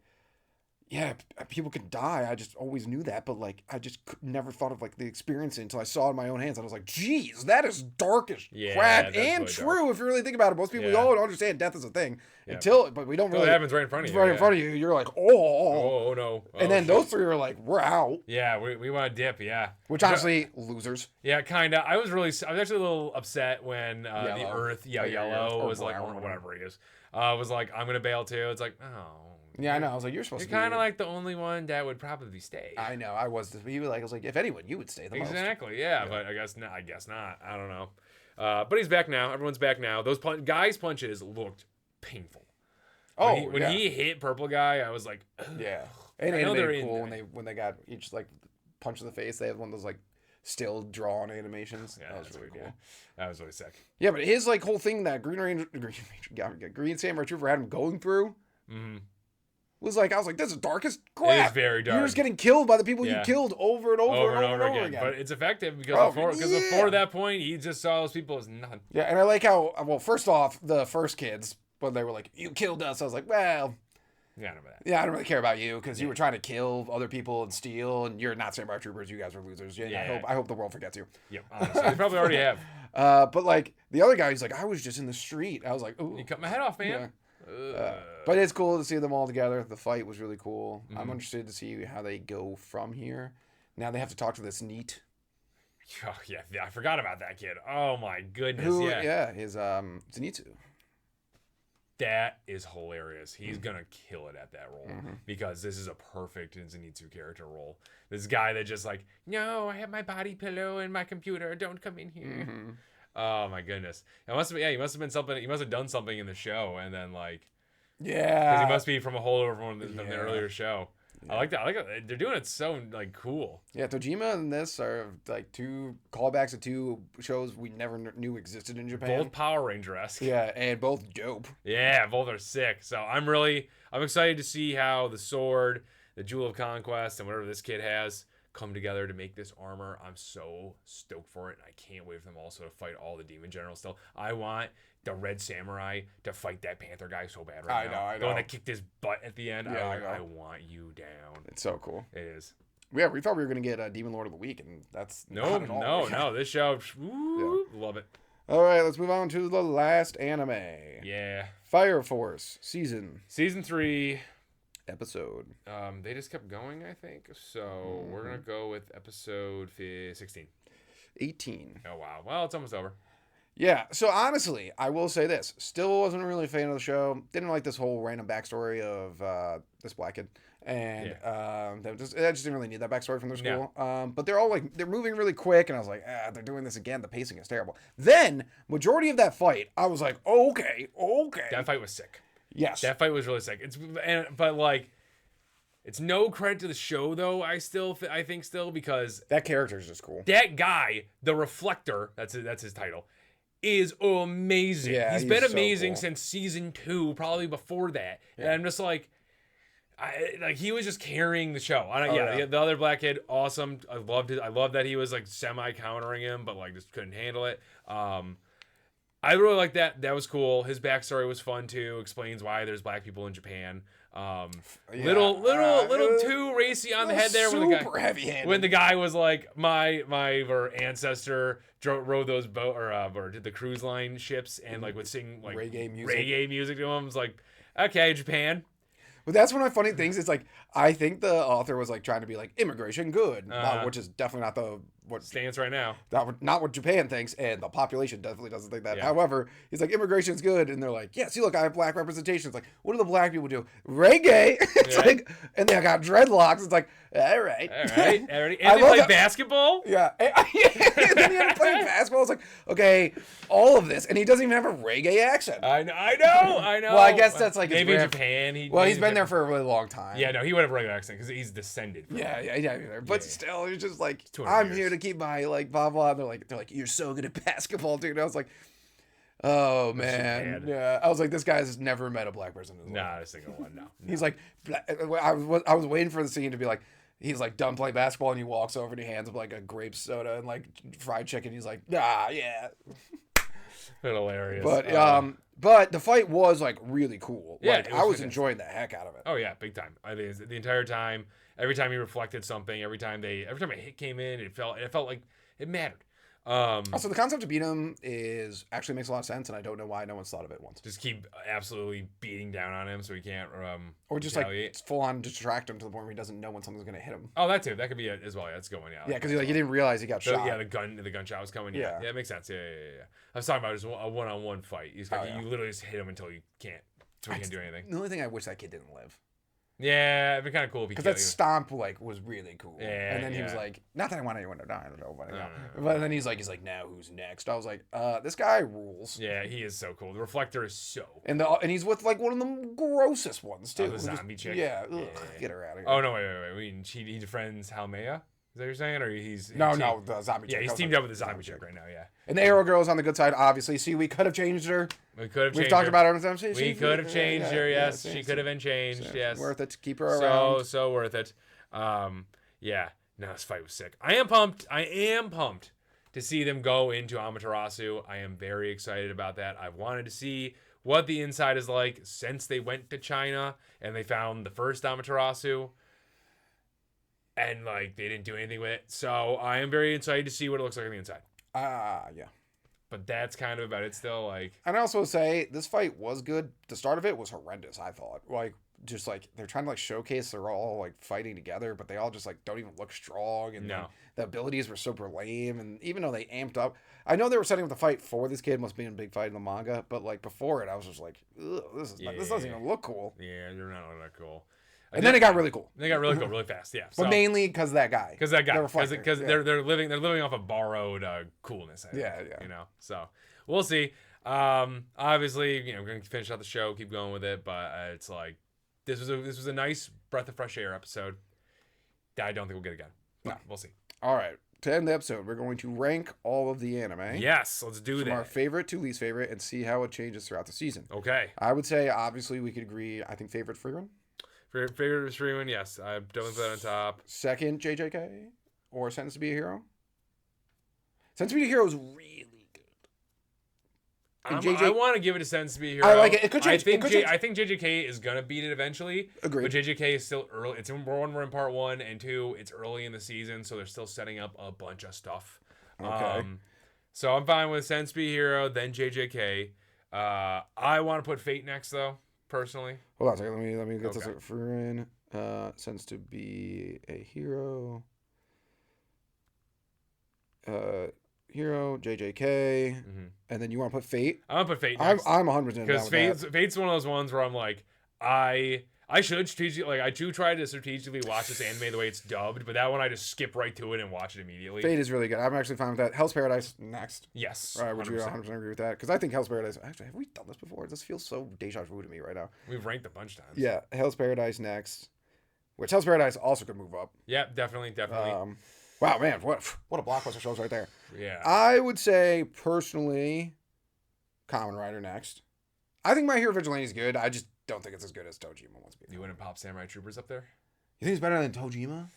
A: yeah, people can die. I just always knew that, but like I just never thought of like the experience until I saw it in my own hands. I was like, geez, that is dark as crap and really true dark. If you really think about it. Most people we all understand death is a thing but we don't really.
B: It happens right in front of you.
A: Right in front of you. You're like, oh
B: no.
A: And then those three are like, we're out.
B: Yeah, we want to dip. Yeah.
A: Which honestly, losers.
B: Yeah, kind of. I was actually a little upset when the Earth, Yellow was like, whatever he is, was like, I'm gonna bail too. It's like, oh.
A: Yeah, I know. I was like, you're supposed to be.
B: You're kind of like the only one that would probably stay.
A: I know. I was. I was like, if anyone, you would stay the most.
B: Exactly. Yeah, but I guess not. I don't know. But he's back now. Everyone's back now. Those Guy's punches looked painful. When he hit purple guy, I was like, ugh.
A: Yeah. And I know they're cool when they got each like punch in the face. They had one of those like still drawn animations.
B: Yeah,
A: that was really cool.
B: Yeah. That was really sick.
A: Yeah, but his like whole thing that Green Samurai Trooper had him going through. Was like, I was like, this is dark as crap.
B: It is very dark.
A: You're just getting killed by the people you killed over and over again.
B: But it's effective because before that point, he just saw those people as nothing.
A: Yeah, and I like how, well, first off, the first kids, when they were like, you killed us, I was like, well,
B: yeah, I know that.
A: Yeah, I don't really care about you because you were trying to kill other people and steal, and you're not Samurai Troopers. You guys are losers. Yeah. I hope the world forgets you.
B: Yeah, honestly. They probably already have.
A: But like the other guy, he's like, I was just in the street. I was like, ooh.
B: You cut my head off, man.
A: Yeah. But it's cool to see them all together. The fight was really cool. I'm interested to see how they go from here. Now they have to talk to this NEET.
B: Oh, yeah, I forgot about that kid. Oh my goodness.
A: His Zenitsu.
B: That is hilarious. He's gonna kill it at that role because this is a perfect Zenitsu character role. This guy that just like, no, I have my body pillow and my computer. Don't come in here. Oh my goodness. It must have been, he must have been something. He must have done something in the show and then like, because he must be from a holdover from the earlier show. Yeah. I like that. They're doing it so like cool.
A: Yeah, Tojima and this are like 2 callbacks to 2 shows we never knew existed in Japan.
B: Both Power Ranger-esque.
A: Yeah, and both dope.
B: Yeah, both are sick. So I'm excited to see how the sword, the Jewel of Conquest, and whatever this kid has come together to make this armor. I'm so stoked for it, and I can't wait for them also to fight all the demon generals still. I want the Red Samurai to fight that Panther guy so bad right now. I know. The one that kicked his butt at the end. Yeah, I want you down.
A: It's so cool.
B: It is.
A: Yeah, we thought we were going to get a Demon Lord of the Week, and that's not at all.
B: No. This show, love it.
A: All right, let's move on to the last anime.
B: Yeah.
A: Fire Force Season
B: 3.
A: Episode.
B: They just kept going, I think. So we're going to go with episode 16.
A: 18.
B: Oh, wow. Well, it's almost over.
A: Yeah, so honestly, I will say this. Still wasn't really a fan of the show. Didn't like this whole random backstory of this black kid. And I just didn't really need that backstory from their school. No. But they're all like, they're moving really quick. And I was like, they're doing this again. The pacing is terrible. Then, majority of that fight, I was like, okay.
B: That fight was sick.
A: Yes.
B: That fight was really sick. But like, it's no credit to the show though. I think because
A: that character is just cool.
B: That guy, the Reflector, that's his title, is amazing.
A: Yeah,
B: he's been amazing since season 2, probably before that. Yeah. And I'm just like, he was just carrying the show. The other black kid, awesome. I loved it. I loved that he was like semi countering him, but like just couldn't handle it. I really like that. That was cool. His backstory was fun too. Explains why there's black people in Japan. Little too racy on the head there.
A: Super heavy-handed.
B: When the guy was like, my ancestor rode those boat or did the cruise line ships and like would sing like reggae music to him. I was like, okay, Japan.
A: But that's one of my funny things. It's like, I think the author was like trying to be like immigration good, which is definitely not what
B: stance right now.
A: Not what Japan thinks, and the population definitely doesn't think that. Yeah. However, he's like, immigration is good, and they're like, yeah, see, look, I have black representation. It's like, what do the black people do? Reggae. It's like, and they got dreadlocks. It's like, all right.
B: And they play basketball.
A: Yeah. And then he had to play basketball. It's like, okay, all of this, and he doesn't even have a reggae accent.
B: I know.
A: Well, I guess that's like
B: maybe in Japan.
A: He's been there for a really long time.
B: Yeah, no, he would have a regular accent because he's descended from
A: But still, it's just like, I'm here to keep my like blah blah. And they're like, you're so good at basketball, dude. And I was like, oh man, yeah. I was like, this guy's never met a black person.
B: Not a single one. No.
A: He's like, I was waiting for the scene to be like, he's like done playing basketball and he walks over and he hands him like a grape soda and like fried chicken. He's like, yeah.
B: Hilarious.
A: But the fight was like really cool.
B: Yeah,
A: like I was enjoying the heck out of it.
B: Oh yeah, big time. I think the entire time, every time he reflected something, every time a hit came in, it felt like it mattered.
A: Also, the concept to beat him actually makes a lot of sense, and I don't know why no one's thought of it once.
B: Just keep absolutely beating down on him so he can't
A: or just retaliate. Like full on distract him to the point where he doesn't know when something's gonna hit him.
B: Oh, that too. That could be it as well. Yeah, that's going.
A: Yeah, because he didn't realize he got shot.
B: Yeah, the gunshot was coming. Yeah, it makes sense. Yeah. I was talking about just a one-on-one fight. You literally just hit him until you can't, so he can't do anything.
A: The only thing I wish that kid didn't live.
B: Yeah, it'd be kind of cool
A: because that stomp like was really cool. Yeah, and then he was like, not that I want anyone to die, I don't know, but then he's like, now who's next? I was like, this guy rules.
B: Yeah, he is so cool. The Reflector is so cool.
A: And he's with like one of the grossest ones too.
B: The zombie chick.
A: Yeah, get her out of here.
B: Oh no, wait. He defriends Halmea. Is that what you're saying, or he's
A: no, the zombie chick.
B: Yeah, he's teamed up with the zombie chick right now. Yeah.
A: And the Arrow Girl's on the good side, obviously. See, we could have changed her. We've talked about her on the
B: We could have changed her. Yes, she could have been changed. Yes,
A: worth it to keep her around.
B: So worth it. Yeah. No, this fight was sick. I am pumped to see them go into Amaterasu. I am very excited about that. I've wanted to see what the inside is like since they went to China and they found the first Amaterasu. And like they didn't do anything with it. So I am very excited to see what it looks like on the inside.
A: Yeah.
B: but that's kind of about it still. Like,
A: and I also say this fight was good. The start of it was horrendous. I thought, like, just like they're trying to like showcase they're all like fighting together, but they all just like don't even look strong, and the abilities were super lame. And even though they amped up, I know they were setting up the fight for this kid must be a big fight in the manga, but like before it, I was just like, this doesn't even look cool.
B: Yeah, you're not that cool.
A: And then it got really cool.
B: They got really cool, really fast. Yeah,
A: but mainly because that guy.
B: Because they're living off of borrowed coolness. I think, you know. So we'll see. Obviously, we're gonna finish out the show, keep going with it, but it's like this was a nice breath of fresh air episode. I don't think we'll get again. No, we'll see.
A: All right. To end the episode, we're going to rank all of the anime.
B: Yes, let's do that.
A: From our favorite to least favorite and see how it changes throughout the season.
B: Okay.
A: I would say, obviously, we could agree, I think favorite Frieren.
B: Favorite Frieren, yes. I definitely put that on top.
A: Second, JJK? Or Sentence to be a Hero? Sentence to be a Hero is really good.
B: I want to give it a Sentence to be a Hero.
A: I like it. It could change.
B: I think JJK is going to beat it eventually.
A: Agreed.
B: But JJK is still early. It's we're in part 1, and 2, it's early in the season, so they're still setting up a bunch of stuff.
A: Okay.
B: So I'm fine with Sentence to be a Hero, then JJK. I want to put Fate next, though, personally.
A: Hold on a second. Let me get this. Frieren, Sentence to be a Hero. Hero, JJK, and then you want to put Fate?
B: I want to put Fate next.
A: I'm 100%
B: because Fate's one of those ones where I'm like, I should strategically, I do try to strategically watch this anime the way it's dubbed, but that one I just skip right to it and watch it immediately.
A: Fate is really good. I'm actually fine with that. Hell's Paradise next.
B: Yes.
A: All right, would you 100% agree with that? Because I think Hell's Paradise, actually, have we done this before? This feels so deja vu to me right now.
B: We've ranked a bunch of times.
A: Yeah, Hell's Paradise next, which Hell's Paradise also could move up.
B: Yeah, definitely.
A: Wow, man, what a blockbuster shows right there.
B: Yeah.
A: I would say, personally, Kamen Rider next. I think My Hero Vigilantes is good. I just don't think it's as good as Tojima Wants to be.
B: You wouldn't pop Samurai Troopers up there?
A: You think it's better than Tojima?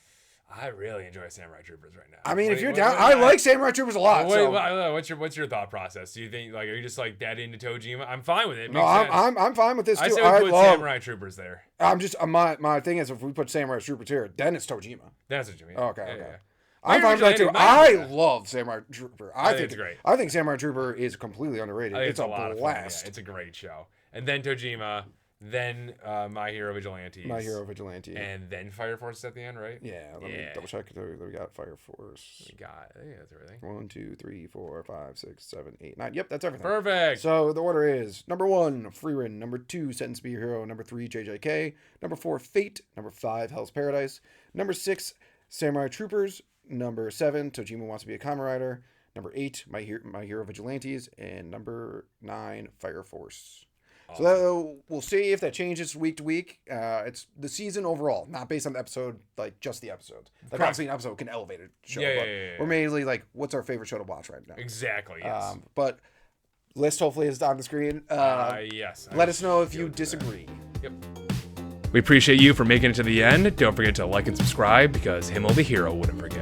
B: I really enjoy Samurai Troopers right now.
A: I mean, if you're down, I like Samurai Troopers a lot.
B: What's your thought process? Do you think are you just like that into Tojima? I'm fine with it.
A: No, I'm fine with this too.
B: I say we put Samurai Troopers there.
A: I'm just my thing is if we put Samurai Troopers here, then it's Tojima.
B: That's what you mean.
A: Okay.
B: Yeah.
A: I'm fine with that too. I love Samurai Trooper. I think
B: it's great.
A: I think Samurai Trooper is completely underrated. It's a
B: lot
A: blast.
B: Of fun. Yeah, it's a great show. And then Tojima, then My Hero Vigilantes.
A: My Hero Vigilante.
B: And then Fire Force at the end, right?
A: Yeah. Let me double check. We got Fire Force.
B: I think that's everything.
A: 1, 2, 3, 4, 5, 6, 7, 8, 9. Yep, that's everything.
B: Perfect.
A: So the order is number 1, Frieren. Number 2, Sentence to be a Hero. Number 3, JJK. Number 4, Fate. Number 5, Hell's Paradise. Number 6, Samurai Troopers. Number 7, Tojima Wants to be a Kamen Rider. Number 8, My Hero Vigilantes. And number 9, Fire Force. Awesome. So we'll see if that changes week to week. It's the season overall, not based on the episode, like just the episodes. Like obviously an episode can elevate a show, but we're mainly like, what's our favorite show to watch right now?
B: Exactly, yes.
A: But list hopefully is on the screen.
B: Yes.
A: Let us know if you disagree.
B: Yep. We appreciate you for making it to the end. Don't forget to like and subscribe because Himmel the Hero wouldn't forget.